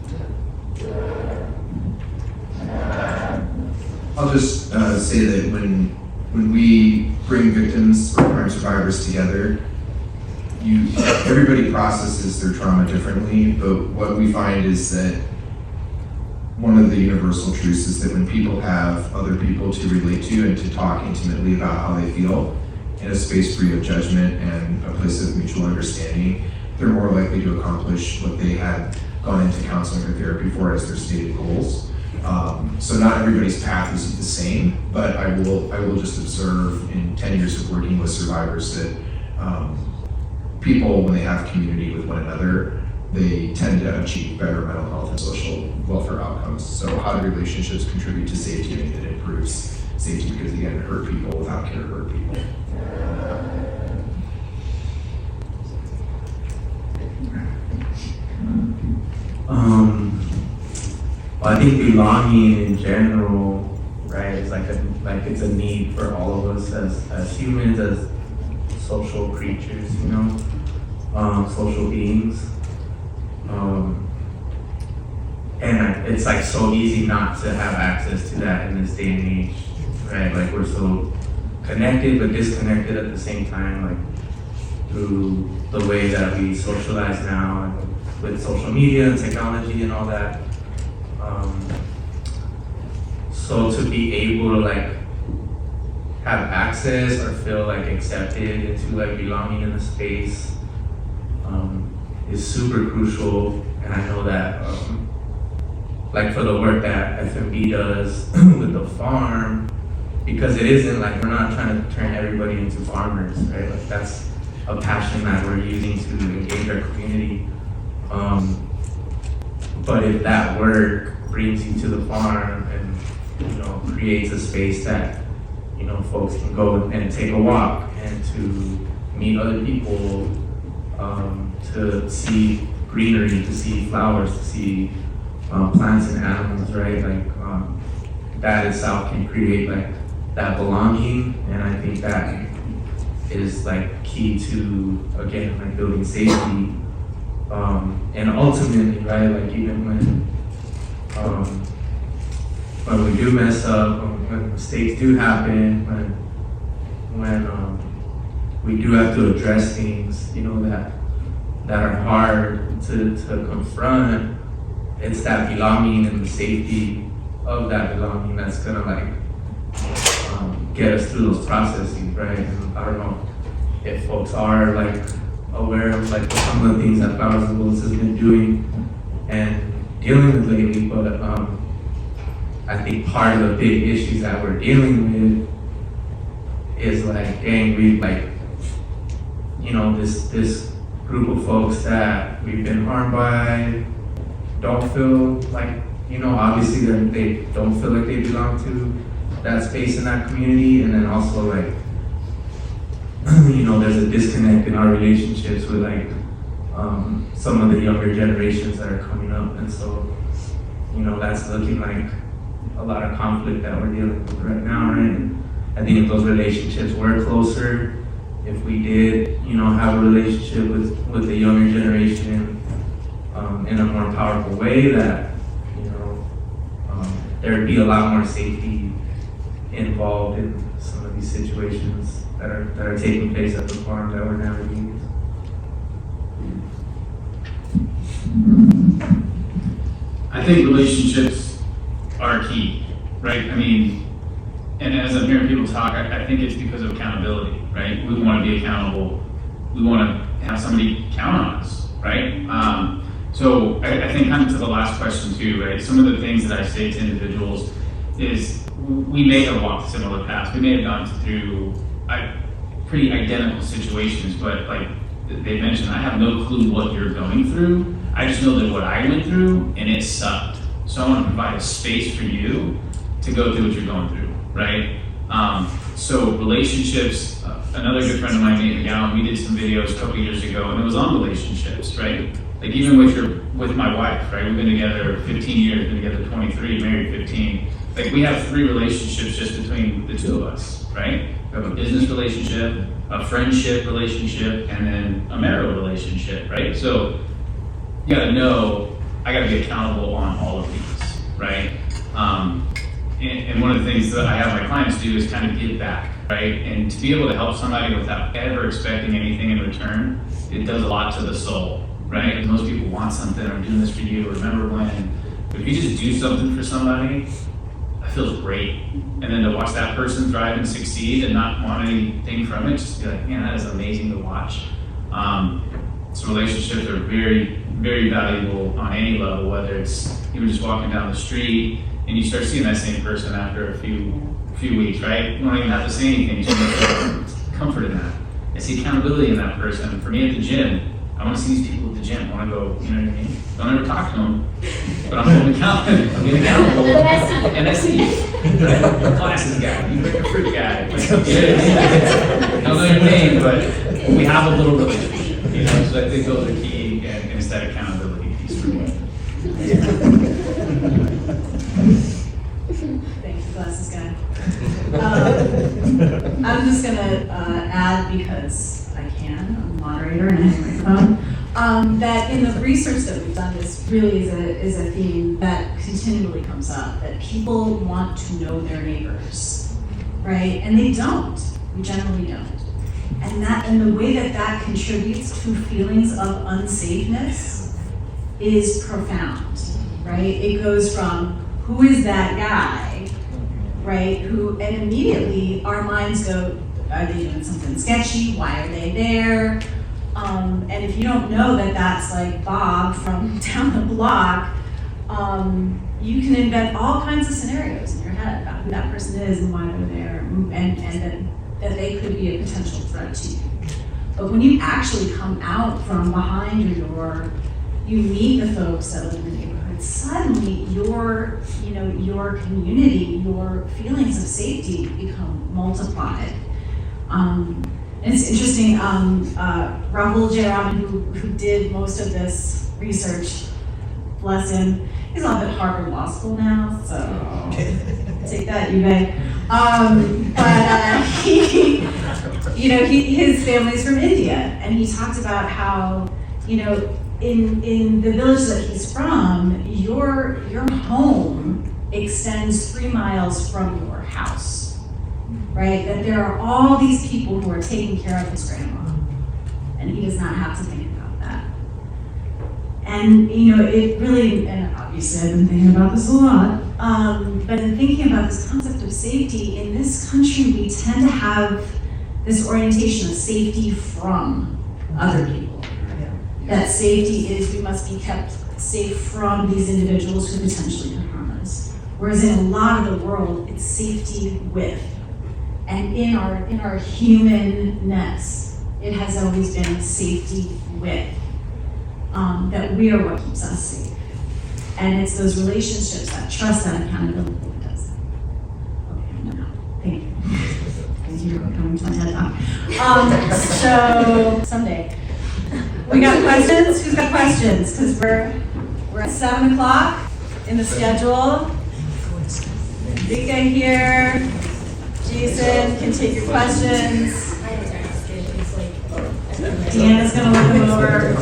I'll just say that when we bring victims or crime survivors together, everybody processes their trauma differently, but what we find is that one of the universal truths is that when people have other people to relate to and to talk intimately about how they feel in a space free of judgment and a place of mutual understanding, they're more likely to accomplish what they had gone into counseling or therapy for as their stated goals. So not everybody's path is the same, but I will just observe in 10 years of working with survivors that people, when they have community with one another, they tend to achieve better mental health and social welfare outcomes. So how do relationships contribute to safety? I think that improves safety because, again, hurt people without care hurt people. Well, I think belonging in general, right, is like it's a need for all of us as humans, as social creatures, you know, social beings. And it's like so easy not to have access to that in this day and age, right? Like we're so connected but disconnected at the same time, like through the way that we socialize now and with social media and technology and all that. So to be able to like have access or feel like accepted into like belonging in a space is super crucial. And I know that like for the work that FMB does with the farm, because it isn't like we're not trying to turn everybody into farmers, right? Like that's a passion that we're using to engage our community. But if that work brings you to the farm and, you know, creates a space that, you know, folks can go and take a walk and to meet other people, to see greenery, to see flowers, to see plants and animals, right? Like that itself can create like that belonging, and I think that is like key to, again, like building safety. And ultimately, right, like even when we do mess up, when mistakes do happen, when we we do have to address things, you know, that are hard to confront. It's that belonging and the safety of that belonging that's gonna like get us through those processes, right? And I don't know if folks are like aware of like some of the things that Flowers and Bullets has been doing and dealing with lately, but I think part of the big issues that we're dealing with is like, dang, we like, you know, this group of folks that we've been harmed by don't feel like, you know, obviously they don't feel like they belong to that space in that community, and then also like, you know, there's a disconnect in our relationships with like some of the younger generations that are coming up, and so, you know, that's looking like a lot of conflict that we're dealing with right now, right? And I think if those relationships were closer, if we did, you know, have a relationship with the younger generation in a more powerful way, that, you know, there'd be a lot more safety involved in some of these situations that are taking place at the farm that we're navigating. I think relationships are key, right? I mean, and as I'm hearing people talk, I think it's because of accountability, right? We want to be accountable. We want to have somebody count on us, right? So I think kind of to the last question too, right? Some of the things that I say to individuals is we may have walked similar paths. We may have gone through pretty identical situations, but like they mentioned, I have no clue what you're going through. I just know that what I went through, and it sucked. So I want to provide a space for you to go through what you're going through, right? So relationships, another good friend of mine, Nate McGowan, we did some videos a couple years ago, and it was on relationships, right? Like even with my wife, right? We've been together 15 years, been together 23, married 15. Like we have 3 relationships just between the 2 of us, right? We have a business relationship, a friendship relationship, and then a marital relationship, right? So you gotta know, I gotta be accountable on all of these, right? And one of the things that I have my clients do is kind of give back, right? And to be able to help somebody without ever expecting anything in return, it does a lot to the soul, right? And most people want something, I'm doing this for you, remember when. But if you just do something for somebody, that feels great. And then to watch that person thrive and succeed and not want anything from it, just be like, man, that is amazing to watch. So relationships are very, very valuable on any level, whether it's even just walking down the street and you start seeing that same person after a few weeks, right? You don't even have to say anything, you just have comfort in that. I see accountability in that person. For me at the gym, I want to see these people at the gym. I want to go, you know what I mean? Don't ever talk to them, but I'm holding accountable. I'm being accountable. And I see the glasses guy, you bring a fruit guy. Like, you know what I mean? I don't know your name, but we have a little relationship, you know? So I think those are key, and it's that accountability piece for me. Thank you, glasses guy. I'm just gonna add, because I can, I'm a moderator and I have my phone, that in the research that we've done, this really is a theme that continually comes up, that people want to know their neighbors, right? And they don't, we generally don't. And the way that contributes to feelings of unsafeness is profound, right? It goes from, who is that guy, right? And immediately our minds go, are they doing something sketchy? Why are they there? And if you don't know that that's like Bob from down the block, you can invent all kinds of scenarios in your head about who that person is and why they're there, and that they could be a potential threat to you. But when you actually come out from behind your door, you meet the folks that live in the neighborhood, suddenly your community, your feelings of safety become multiplied. And it's interesting, Rahul Jayaraman, who did most of this research, bless him, he's off at Harvard Law School now, so take that, you may. But his family's from India, and he talked about how, in the village that he's from, your home extends 3 miles from your house. right? That there are all these people who are taking care of his grandma, and he does not have to think about that. And, you know, it really, and obviously I've been thinking about this a lot, but in thinking about this concept of safety, in this country, we tend to have this orientation of safety from other people. That safety is, we must be kept safe from these individuals who potentially can harm us. Whereas in a lot of the world, it's safety with. And in our humanness, it has always been safety with. That we are what keeps us safe. And it's those relationships, that trust, that accountability that does that. Okay, no, thank you. Thank you for coming to my TED Talk. So, someday. We got questions? Who's got questions? Because we're at 7 o'clock in the schedule. Vika here, Jason can take your questions. Deanna's gonna look them over.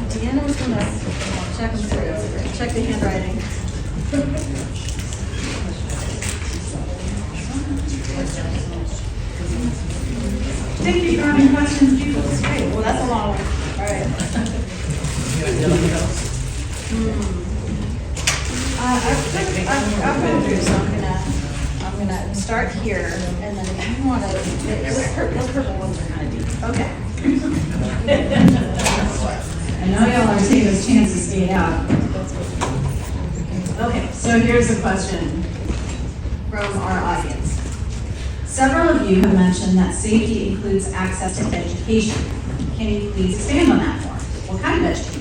Deanna was gonna check them through, check the handwriting. Thank you for having questions, people. It's great. Well, that's a long one. All right. I've been through, so I'm gonna start here, and then if you want to, those purple ones are kind of deep. Okay. I know y'all are taking those chances to stay out. Okay, so here's a question from our audience. Several of you have mentioned that safety includes access to education. Can you please expand on that more? What kind of education?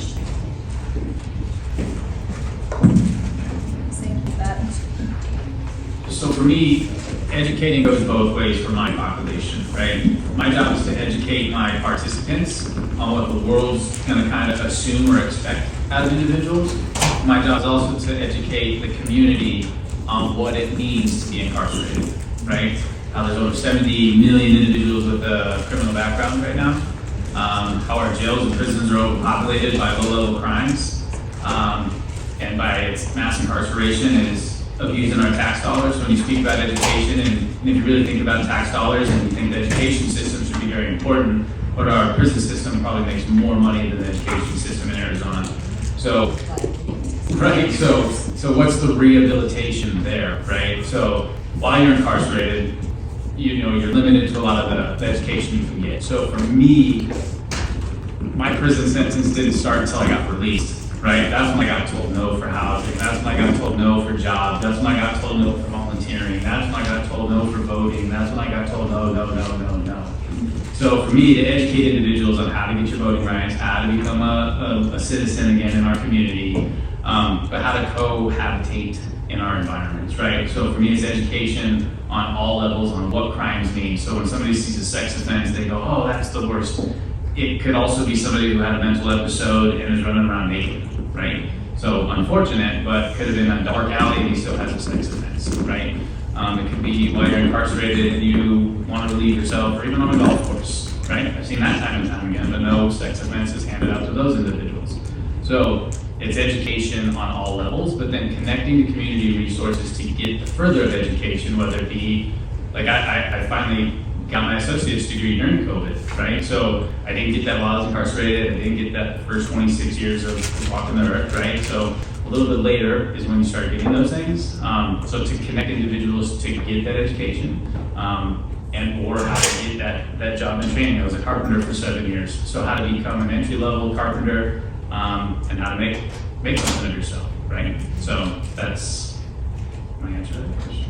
So for me, educating goes both ways for my population, right? My job is to educate my participants on what the world's gonna kind of assume or expect out of individuals. My job is also to educate the community on what it means to be incarcerated, right? There's over 70 million individuals with a criminal background right now. How our jails and prisons are overpopulated by low-level crimes, and by its mass incarceration is abusing our tax dollars. When you speak about education, and if you really think about tax dollars and you think the education system should be very important, but our prison system probably makes more money than the education system in Arizona. So, right, so what's the rehabilitation there, right? So while you're incarcerated, you know, you're limited to a lot of the education you can get. So for me, my prison sentence didn't start until I got released, right? That's when I got told no for housing. That's when I got told no for jobs. That's when I got told no for volunteering. That's when I got told no for voting. That's when I got told no. So for me, to educate individuals on how to get your voting rights, how to become a citizen again in our community, but how to cohabitate in our environments, right? So for me, it's education on all levels on what crimes mean. So when somebody sees a sex offense, they go, oh, that's the worst. It could also be somebody who had a mental episode and is running around naked, right? So unfortunate, but could have been a dark alley and he still has a sex offense, right? It could be while you're incarcerated and you want to relieve yourself, or even on a golf course, right? I've seen that time and time again, but no sex offense is handed out to those individuals. So it's education on all levels, but then connecting to community resources to get the further of education, whether it be, like I finally got my associate's degree during COVID, right? So I didn't get that while I was incarcerated. I didn't get that the first 26 years of walking the earth, right? So a little bit later is when you start getting those things. So to connect individuals to get that education, and or how to get that job and training. I was a carpenter for 7 years. So how to become an entry-level carpenter, and how to make something of yourself, right? So that's my answer to that question.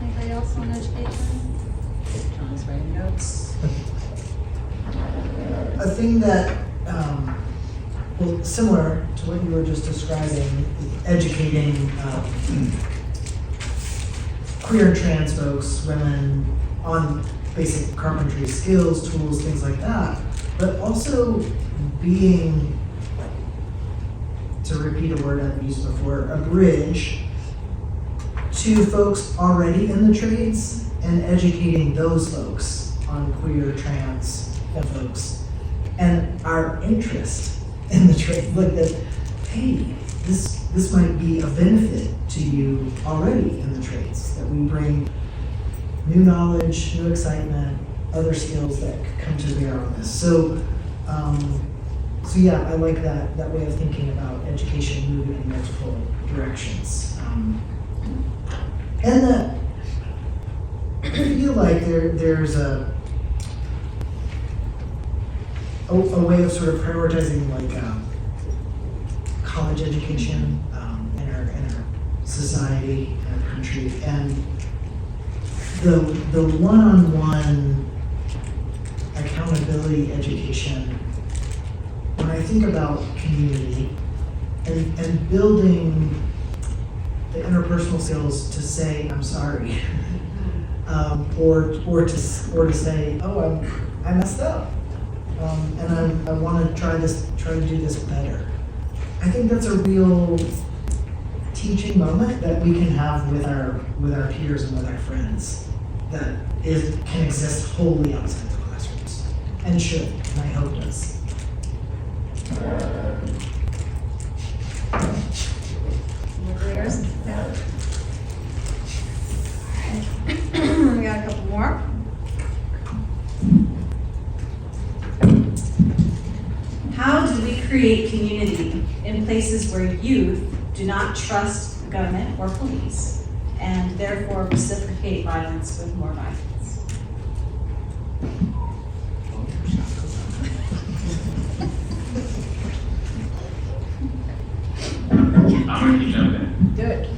Anybody else on education? John's writing notes. A thing that, well, similar to what you were just describing, educating queer and trans folks, women, on basic carpentry skills, tools, things like that, but also being, to repeat a word I've used before, a bridge to folks already in the trades and educating those folks on queer, trans folks and our interest in the trade, like that, hey, this might be a benefit to you already in the trades, that we bring new knowledge, new excitement, other skills that come to bear on this. So yeah, I like that way of thinking about education moving in multiple directions. And I feel like there's a way of sort of prioritizing like college education in our society and our country, and the one-on-one accountability education. When I think about community and building the interpersonal skills to say I'm sorry, or to say, oh, I messed up, and I want to try to do this better. I think that's a real teaching moment that we can have with our peers and with our friends that can exist wholly outside the classrooms, and should, and I hope does. Moderators? Yeah. We got a couple more. How do we create community in places where youth do not trust the government or police and therefore reciprocate violence with more violence? I'm gonna keep jumping. Do it.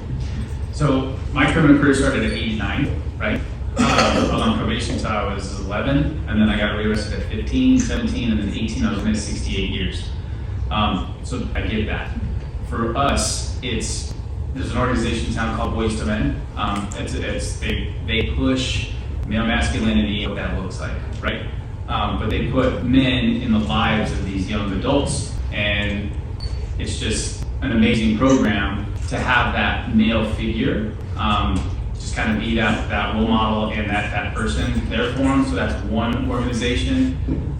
So my criminal career started at age 9, right? I was on probation until I was 11, and then I got rearrested at 15, 17, and then 18. I was in 68 years. So I get that. For us, there's an organization in town called Boys to Men. They push male masculinity, what that looks like, right? But they put men in the lives of these young adults, and it's just an amazing program to have that male figure, just kind of be that role model and that person there for them. So that's one organization.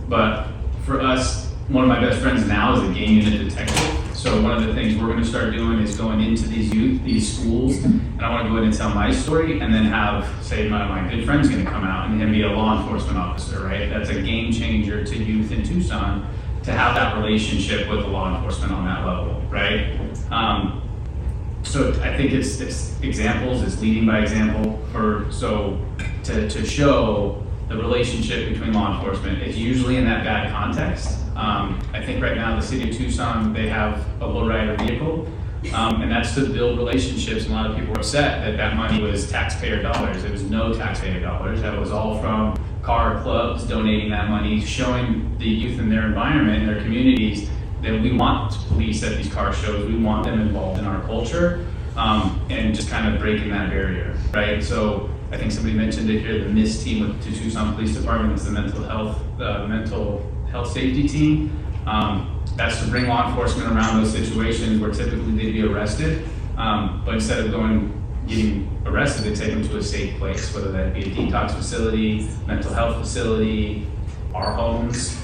But for us, one of my best friends now is a gang unit detective. So one of the things we're going to start doing is going into these schools, and I want to go in and tell my story, and then have, say, my good friend's going to come out and be a law enforcement officer, right? That's a game changer to youth in Tucson, to have that relationship with the law enforcement on that level, right? So I think it's examples, it's leading by example to show the relationship between law enforcement. It's usually in that bad context. I think right now the city of Tucson, they have a lowrider vehicle, and that's to build relationships. And a lot of people were upset that money was taxpayer dollars. It was no taxpayer dollars. That was all from car clubs donating that money, showing the youth in their environment, in their communities, that we want police at these car shows. We want them involved in our culture, and just kind of breaking that barrier, right? So I think somebody mentioned it here, the MISS team with the Tucson Police Department. It's the mental health safety team. That's to bring law enforcement around those situations where typically they'd be arrested, but instead of getting arrested, they take them to a safe place, whether that be a detox facility, mental health facility, our homes.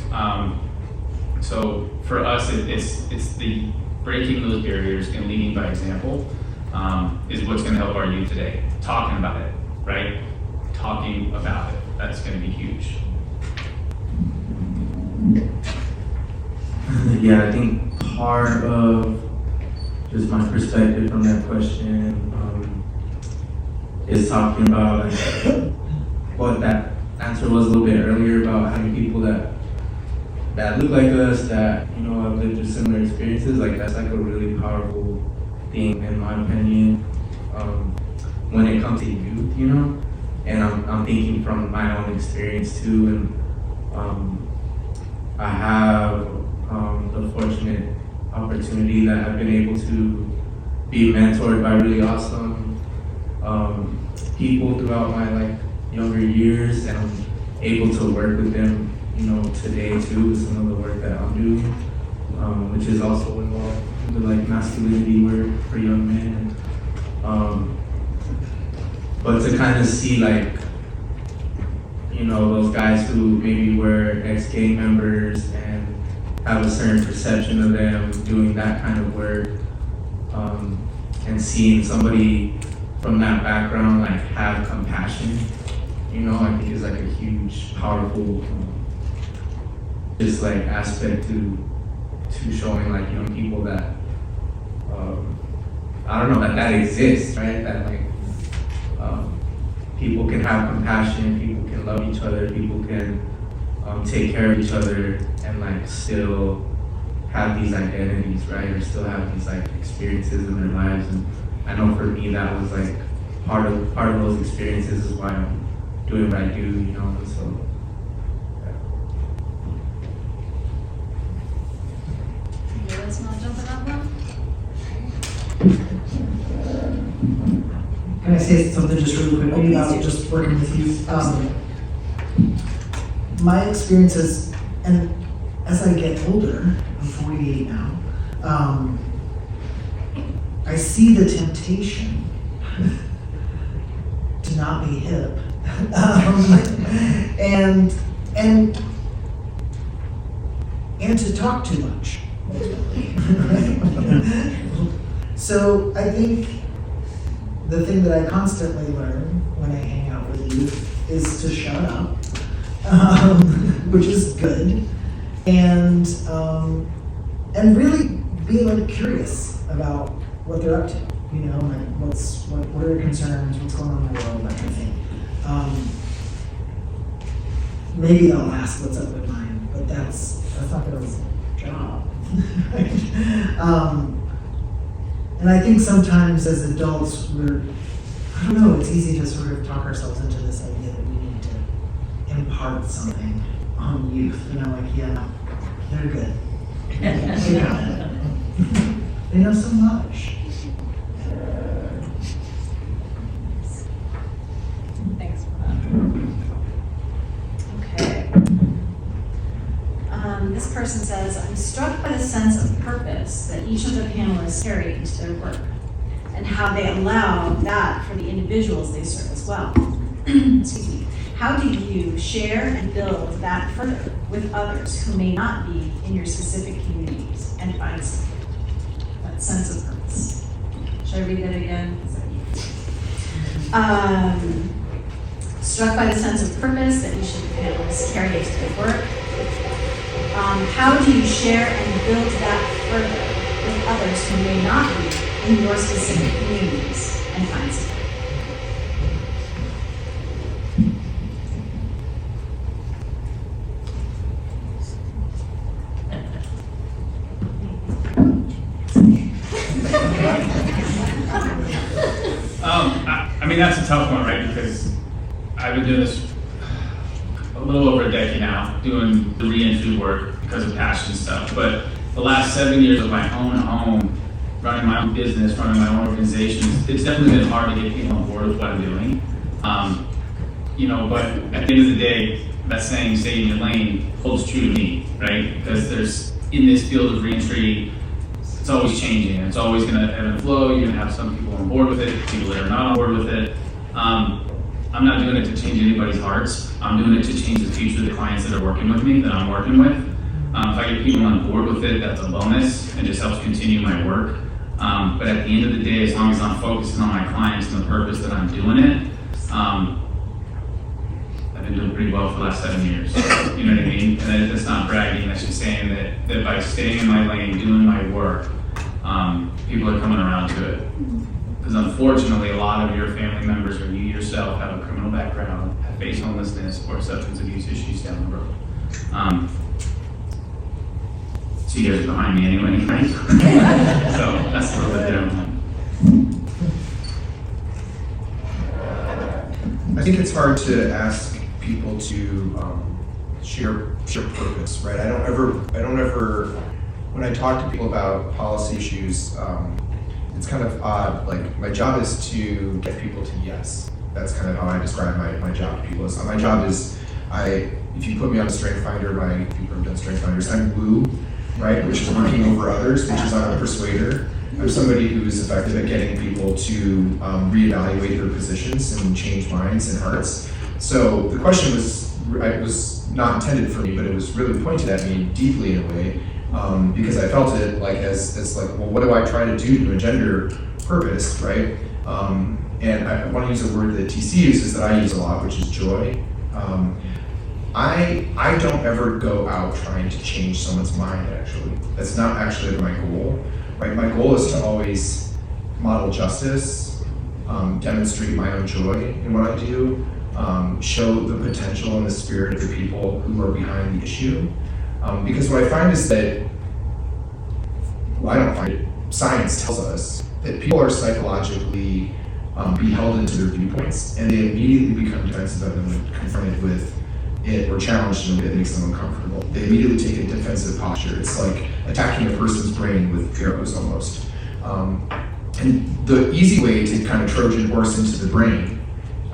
So for us, it's the breaking those barriers and leading by example is what's going to help our youth today. Talking about it, right? Talking about it. That's going to be huge. Yeah, I think part of just my perspective from that question is talking about like what that answer was a little bit earlier about having people that look like us, that have lived through similar experiences. Like that's like a really powerful thing in my opinion when it comes to youth, and I'm thinking from my own experience too, and I have the fortunate opportunity that I've been able to be mentored by really awesome people throughout my younger years, and I'm able to work with them, today too with some of the work that I'm doing, which is also involved with masculinity work for young men. But to kind of see those guys who maybe were ex-gang members and have a certain perception of them doing that kind of work, and seeing somebody from that background like have compassion, you know, I think is like a huge, powerful, just like aspect to showing like young people that, I don't know, that exists, right? That like, people can have compassion, people can love each other, people can take care of each other, and like still have these identities, right? Or still have these like experiences in their lives. And I know for me that was like part of those experiences is why I'm doing what I do, you know. And so You guys want to jump in that one? Can I say something just really quickly about just working with youth? My experiences, and as I get older, I'm 48 now, I see the temptation to not be hip, and to talk too much. So I think the thing that I constantly learn when I hang out with youth is to shut up, which is good, and really be like curious about what they're up to. You know, like what are their concerns, what's going on in the world, that kind of thing. Maybe they'll ask what's up with mine, but that's not their job. And I think sometimes as adults, I don't know, it's easy to sort of talk ourselves into this idea that we need to impart something on youth. You know, like, yeah, they're good. They got it. They know so much. Thanks for that. Okay. This person says, I'm struck by the sense of purpose that each of the panelists carry into their work and how they allow that for the individuals they serve as well. Excuse me. How do you share and build that further with others who may not be in your specific communities and find that sense of purpose? Should I read that again? Struck by the sense of purpose that each of the panelists carry into their work. How do you share and build that further with others who may not be in your specific communities and find support? I mean, that's a tough one, right? Because I've been doing this a little over a decade now, doing the re-entry work because of passion stuff. But the last 7 years of my own home, running my own business, running my own organizations, it's definitely been hard to get people on board with what I'm doing. You know, but at the end of the day, that saying, stay in your lane, holds true to me, right? Because there's, in this field of re-entry, it's always changing. It's always going to ebb and flow. You're going to have some people on board with it, people that are not on board with it. I'm not doing it to change anybody's hearts. I'm doing it to change the future of the clients that are working with me, that I'm working with. If I get people on board with it, that's a bonus and just helps continue my work. But at the end of the day, as long as I'm focusing on my clients and the purpose that I'm doing it, I've been doing pretty well for the last 7 years. You know what I mean? And that's not bragging, that's just saying that by staying in my lane, doing my work, people are coming around to it. Because unfortunately, a lot of your family members or you yourself have a criminal background, have faced homelessness or substance abuse issues down the road. So you guys are behind me anyway, right? So that's a little bit there. I think it's hard to ask people to share purpose, right? I don't ever, when I talk to people about policy issues, it's kind of odd. Like, my job is to get people to yes. That's kind of how I describe my job to people. My job is, if you put me on a strength finder, people have done strength finders, I'm WHOWE, right? Which is working over others, which is I'm a persuader. I'm somebody who is effective at getting people to reevaluate their positions and change minds and hearts. So the question was not intended for me, but it was really pointed at me deeply in a way. because I felt it like as like, well, what do I try to do to engender purpose, right? And I want to use a word that TC uses that I use a lot, which is joy. I don't ever go out trying to change someone's mind, actually. That's not actually my goal, right? My goal is to always model justice, demonstrate my own joy in what I do, show the potential and the spirit of the people who are behind the issue. Because what I find is that, well, I don't find it, science tells us that people are psychologically beheld into their viewpoints, and they immediately become defensive of them when confronted with it or challenged in a way that makes them uncomfortable. They immediately take a defensive posture. It's like attacking a person's brain with arrows almost. And the easy way to kind of Trojan horse into the brain,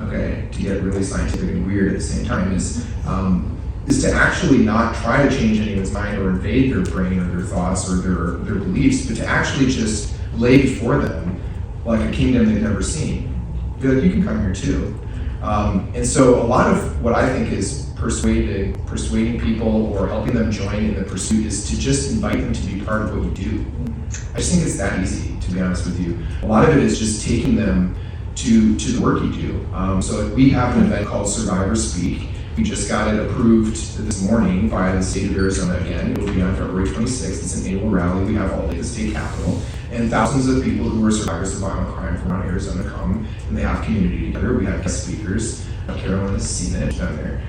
okay, to get really scientific and weird at the same time, is to actually not try to change anyone's mind or invade their brain or their thoughts or their beliefs, but to actually just lay before them like a kingdom they've never seen. Be like, you can come here too. And so a lot of what I think is persuading people or helping them join in the pursuit is to just invite them to be part of what you do. I just think it's that easy, to be honest with you. A lot of it is just taking them to the work you do. So we have an event called Survivor Speak. We just got it approved this morning by the state of Arizona again. It will be on February 26th. It's an annual rally we have all day at the state capitol. And thousands of people who are survivors of violent crime from around Arizona come, and they have community together. We have guest speakers. Carolyn has seen it down there.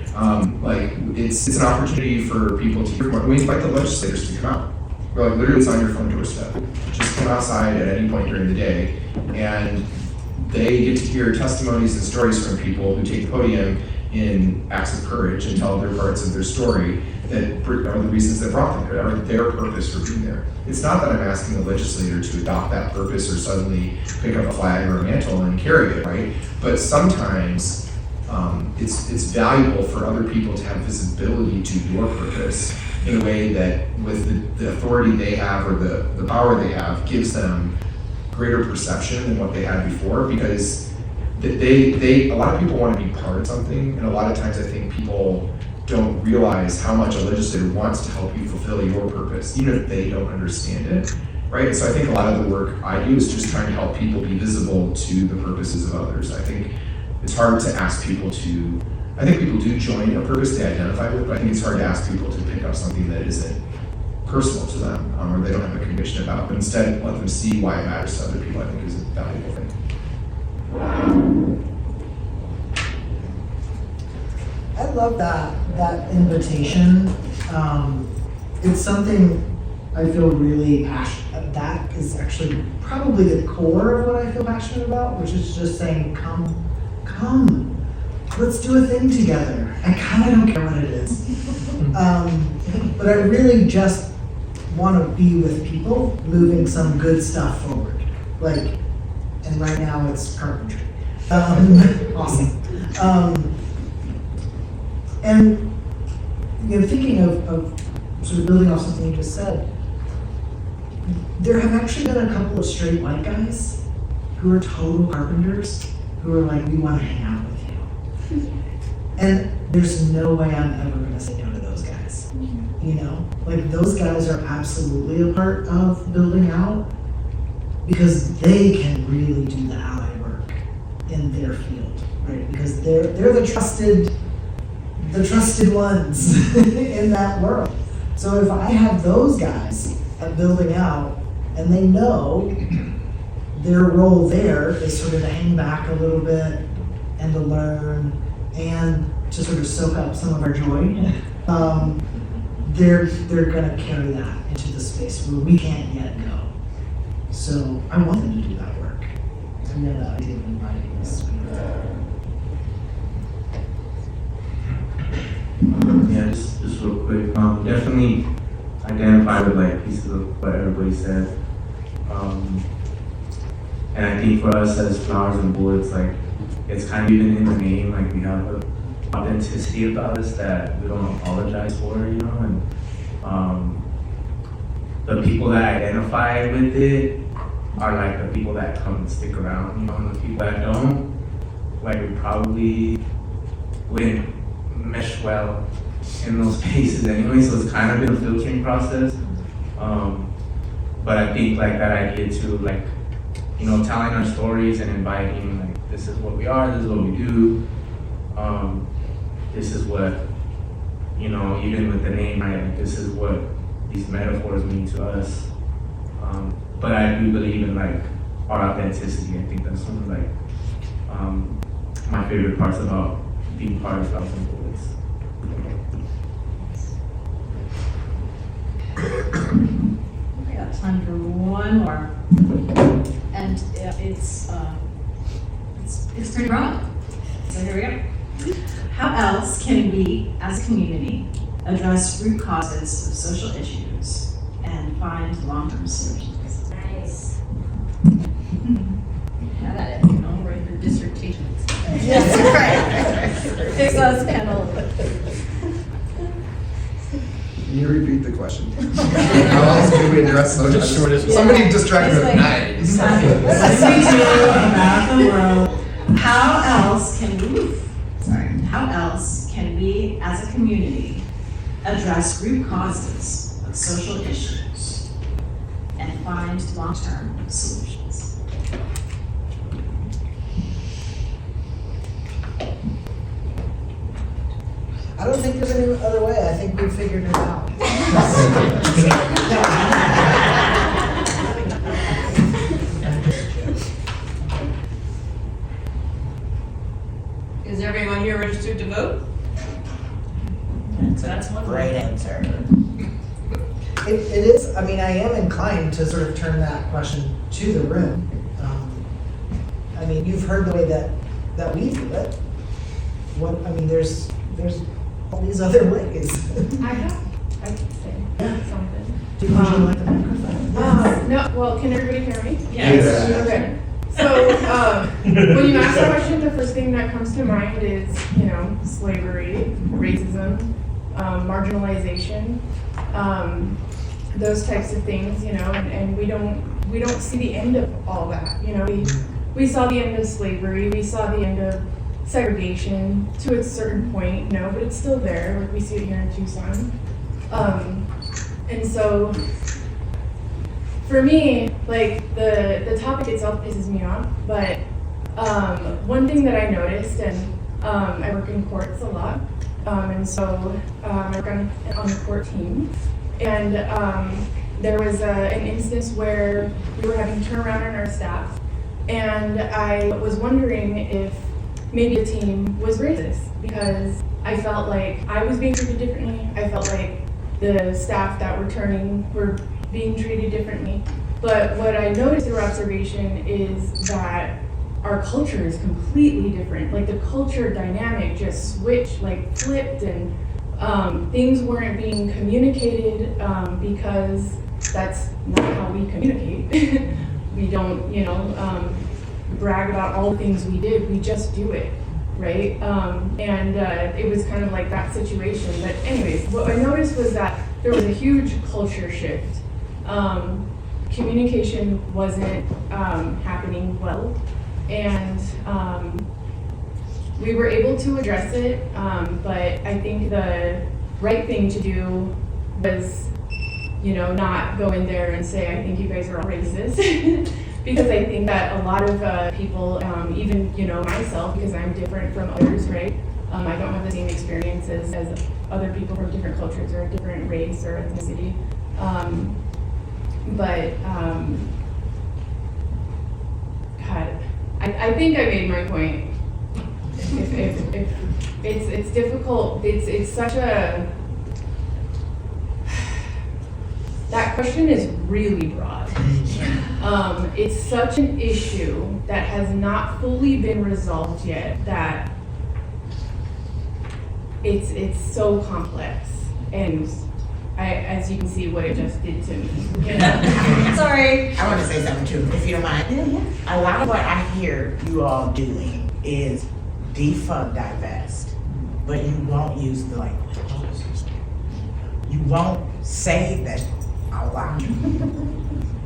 It's an opportunity for people to hear more. We invite the legislators to come out. We're like, literally, it's on your front doorstep. Just come outside at any point during the day, and they get to hear testimonies and stories from people who take the podium in acts of courage and tell their parts of their story that are the reasons that brought them there, are their purpose for being there. It's not that I'm asking the legislator to adopt that purpose or suddenly pick up a flag or a mantle and carry it, right? But sometimes it's valuable for other people to have visibility to your purpose in a way that with the authority they have or the power they have gives them greater perception than what they had before, because a lot of people want to be part of something, and a lot of times I think people don't realize how much a legislator wants to help you fulfill your purpose, even if they don't understand it, right? So I think a lot of the work I do is just trying to help people be visible to the purposes of others. I think it's hard to ask people to, I think people do join a purpose they identify with, but I think it's hard to ask people to pick up something that isn't personal to them, or they don't have a conviction about, but instead let them see why it matters to other people. I think is a valuable thing. I love that invitation. It's something I feel really passionate. That is actually probably the core of what I feel passionate about, which is just saying, come, let's do a thing together. I kind of don't care what it is, but I really just want to be with people, moving some good stuff forward. And right now it's carpentry. Awesome. And thinking of sort of building off something you just said, there have actually been a couple of straight white guys who are total carpenters who are like, we want to hang out with you. And there's no way I'm ever going to say no to those guys. Those guys are absolutely a part of building out, because they can really do the ally work in their field, right? Because they're the trusted ones in that world. So if I have those guys at building out, and they know their role there is sort of to hang back a little bit and to learn and to sort of soak up some of our joy, they're gonna carry that into the space where we can't yet go. So I want them to do that work. And then I didn't invite this. Yeah, just real quick. Definitely identify with pieces of what everybody said. And I think for us as Flowers and Bullets, it's kind of even in the name, we have an authenticity about us that we don't apologize for, and the people that identify with it are the people that come and stick around, and the people that don't, we probably wouldn't mesh well in those spaces anyway, so it's kind of been a filtering process. But I think like that idea to like, you know, telling our stories and inviting like, this is what we are, this is what we do, this is what, you know, even with the name, right, like this is what these metaphors mean to us. But I do believe in like our authenticity. I think that's one of like my favorite parts about being part of Thousand Bullets. I got time for one more. And it's pretty broad. So here we go. How else can we, as a community, address root causes of social issues and find long-term solutions? Nice. Have at it, you know, write your dissertations. Yes, right. Fix us panel. Can you repeat the question? How else can we address social Just short as- Somebody distracted me with It's like- nice. How else can we, as a community, address root causes of social issues and find long-term solutions? I don't think there's any other way. I think we figured it out. Is everyone here registered to vote? That's one. Great answer. It is, I mean, I am inclined to sort of turn that question to the room. I mean, you've heard the way that we do it. What, I mean, there's all these other ways. I can say something. Do you like the microphone? No, well, can everybody hear me? Yes. Okay. So, when you ask that question, the first thing that comes to mind is, you know, slavery, racism, marginalization, those types of things, you know, and we don't see the end of all that. You know, we saw the end of slavery, we saw the end of segregation to a certain point, you know, but it's still there. Like we see it here in Tucson. And so for me, like the topic itself pisses me off, but one thing that I noticed, and I work in courts a lot, and so I work on the court team, and there was an instance where we were having turnaround on our staff, and I was wondering if maybe the team was racist, because I felt like I was being treated differently. I felt like the staff that were turning were being treated differently. But what I noticed through observation is that our culture is completely different. Like the culture dynamic just switched, like flipped, and things weren't being communicated because that's not how we communicate. We don't, you know, brag about all the things we did, we just do it, right? And it was kind of like that situation. But anyways, what I noticed was that there was a huge culture shift. Communication wasn't happening well, and we were able to address it, but I think the right thing to do was, you know, not go in there and say, I think you guys are all racist. Because I think that a lot of people, even, you know, myself, because I'm different from others, right? I don't have the same experiences as other people from different cultures or a different race or ethnicity. God, I think I made my point. If it's difficult, it's such a, that question is really broad. It's such an issue that has not fully been resolved yet that it's so complex, and as you can see what it just did to me. You know? Sorry. I want to say something too, if you don't mind. Yeah. A lot of what I hear you all doing is defund, divest, but you won't use the language. You won't say that out loud.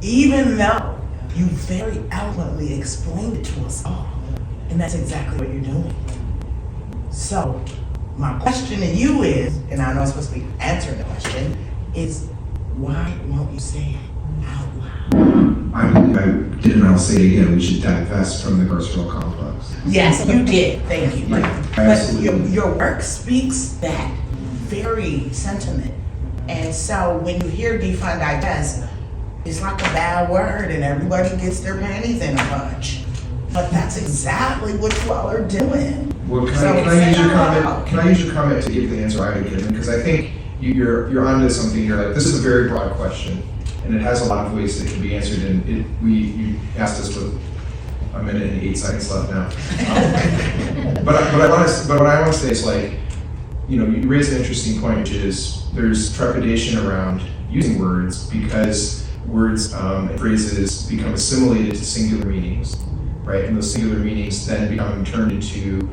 Even though you very eloquently explained it to us all. And that's exactly what you're doing. So, my question to you is, and I know I'm supposed to be answering the question, is why won't you say it out loud? I believe I did, and I'll say it again, we should divest from the carceral complex. Yes, you did, thank you. But Absolutely. your work speaks that very sentiment. And so when you hear defund divest, it's like a bad word and everybody gets their panties in a bunch. But that's exactly what you all are doing. Well, So can I say use your it out comment? loud. Can I use your comment to give the answer I had given? Because I think you're onto something here. Like, this is a very broad question, and it has a lot of ways that it can be answered. And you asked us with a minute and 8 seconds left now. But what I want to say is, like, you know, you raise an interesting point, which is there's trepidation around using words because words and phrases become assimilated to singular meanings, right? And those singular meanings then become turned into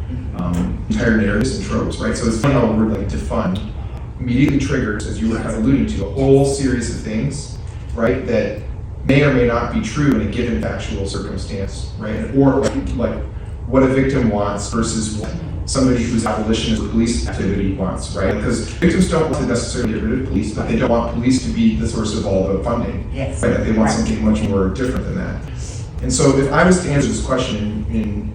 entire narratives and tropes, right? So it's funny how a word like defund immediately triggers, as you were kind of alluding to, a whole series of things, right, that may or may not be true in a given factual circumstance, right? Or like what a victim wants versus what somebody who's abolitionist police activity wants, right? Because victims don't want to necessarily get rid of police, but they don't want police to be the source of all the funding. Yes. Right? They want something much more different than that. And so if I was to answer this question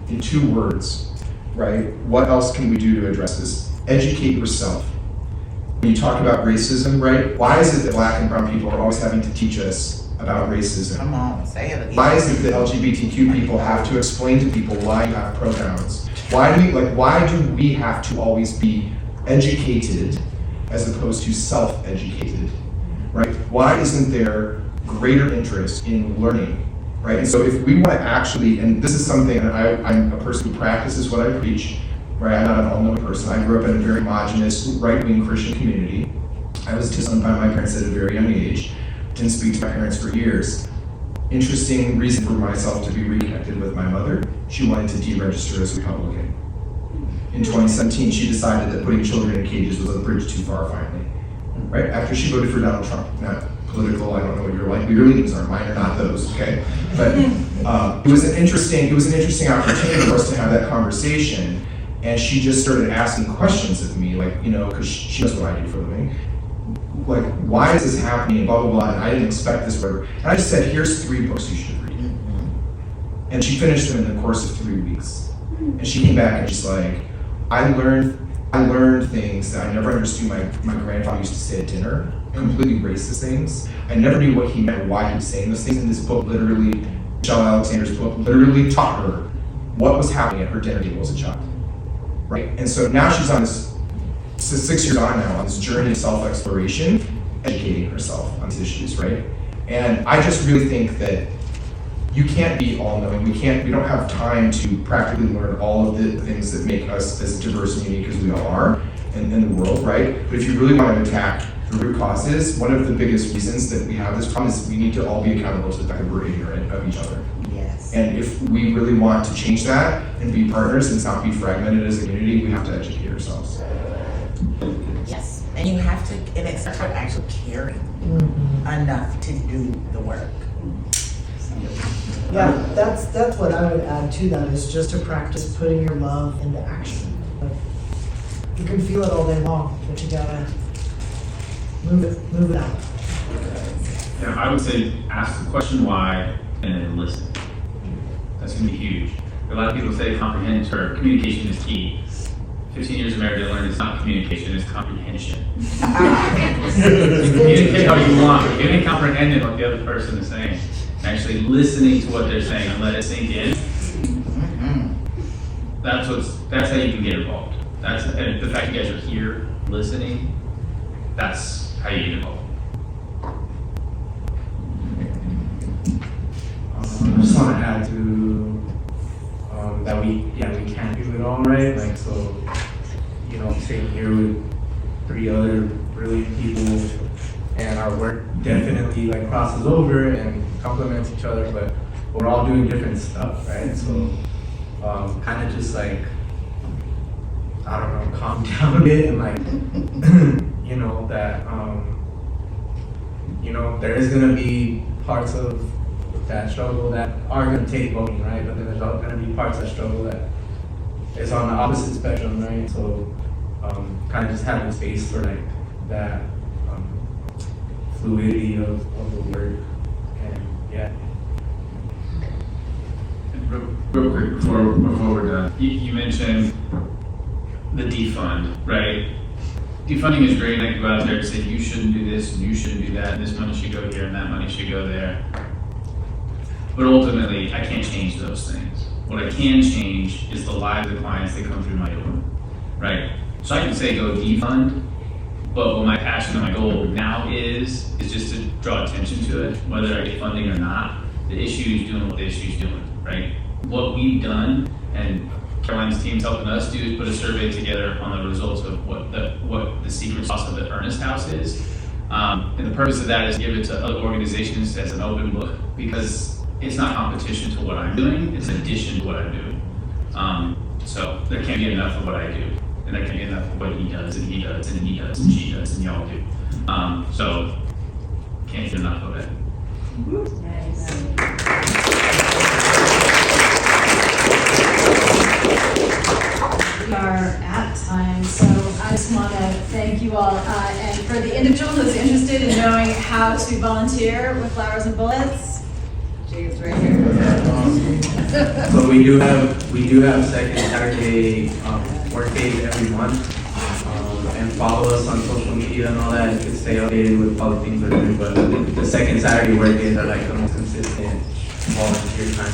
in 2 words, right, what else can we do to address this? Educate yourself. When you talk about racism, right, why is it that Black and brown people are always having to teach us about racism? Come on, say it again. Why is it that LGBTQ people have to explain to people why you have pronouns? Why do we have to always be educated as opposed to self-educated, right? Why isn't there greater interest in learning, right? And so if we want to actually, and this is something, and I'm a person who practices what I preach, right? I'm not an all-knowing person. I grew up in a very homogenous, right-wing Christian community. I was disowned by my parents at a very young age. Didn't speak to my parents for years. Interesting reason for myself to be reconnected with my mother. She wanted to deregister as a Republican. In 2017, she decided that putting children in cages was a bridge too far, finally. Right? After she voted for Donald Trump. Not political, I don't know what your leanings are. Mine are not those, okay? But it was an interesting opportunity for us to have that conversation. And she just started asking questions of me, like, you know, because she knows what I do for a living. Like, why is this happening, blah, blah, blah, and I didn't expect this, whatever. And I just said, here's 3 books you should read. And she finished them in the course of 3 weeks. And she came back and she's like, I learned things that I never understood my grandfather used to say at dinner, completely racist things. I never knew what he meant or why he was saying those things. And this book literally, Michelle Alexander's book, literally taught her what was happening at her dinner table as a child. Right? And so now she's on this 6 years on now, on this journey of self-exploration, educating herself on these issues, right? And I just really think that you can't be all-knowing. We don't have time to practically learn all of the things that make us as diverse and unique as we all are in the world, right? But if you really want to attack the root causes, one of the biggest reasons that we have this problem is we need to all be accountable to the fact that we're ignorant of each other. Yes. And if we really want to change that and be partners and not be fragmented as a community, we have to educate ourselves. Yes, and you have to, and it's about actually caring enough to do the work. Yeah, that's what I would add to that, is just to practice putting your love into action. Like, you can feel it all day long, but you gotta move it out. Yeah, I would say ask the question why and then listen. That's gonna be huge. A lot of people say comprehend or communication is key. 15 years of marriage, I learned it's not communication, it's comprehension. Communicate how you want, getting comprehending what the other person is saying. Actually listening to what they're saying and let it sink in. That's how you can get involved. And the fact you guys are here listening, that's how you get involved. I just want to add to that we can't do it all, right? Like, so, you know, sitting here with 3 other brilliant people, and our work definitely like crosses over and complements each other, but we're all doing different stuff, right? So, kind of just like, I don't know, calm down a bit and like, you know, that, you know, there is gonna be parts of that struggle that are going to take voting, right? But then there's going to be parts of that struggle that is on the opposite spectrum, right? So kind of just having space for like that fluidity of the work, and yeah. Real quick before we're done, you mentioned the defund, right? Defunding is great. I can go out there and say you shouldn't do this and you shouldn't do that, and this money should go here and that money should go there. But ultimately, I can't change those things. What I can change is the lives of the clients that come through my door, right? So I can say go defund, but what my passion and my goal now is just to draw attention to it, whether I get funding or not. The issue is doing what the issue is doing, right? What we've done, and Caroline's team's helping us do, is put a survey together on the results of what the secret sauce of the Ernest House is. And the purpose of that is to give it to other organizations as an open book, because it's not competition to what I'm doing, it's an addition to what I'm doing. So there can't be enough of what I do, and there can't be enough of what he does, and he does, and he does, and she does, and y'all do. So can't get enough of it. We are at time, so I just want to thank you all. And for the individual who's interested in knowing how to volunteer with Flowers and Bullets, Jacob's right here. So we do have second Saturday work days every month, and follow us on social media and all that. You can stay updated with all the things we're doing. But the second Saturday work days are like the most consistent volunteer time.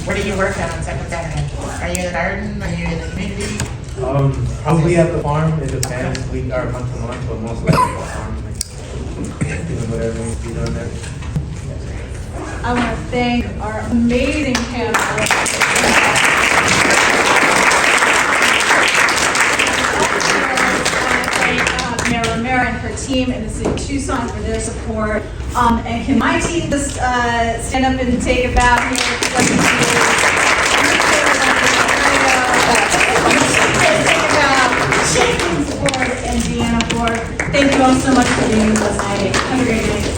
What do you work on second Saturday? Are you in the garden? Are you in the community? Probably at the farm. It depends. We are month to month, but most likely at the farm. Like, doing whatever needs to be done there. I want to thank our amazing panel. Mayor Romero and her team in the city of Tucson for their support. And can my team just stand up and take a bow here? James Ford and Deanna Ford. Thank you all so much for being with us tonight. Have a great day.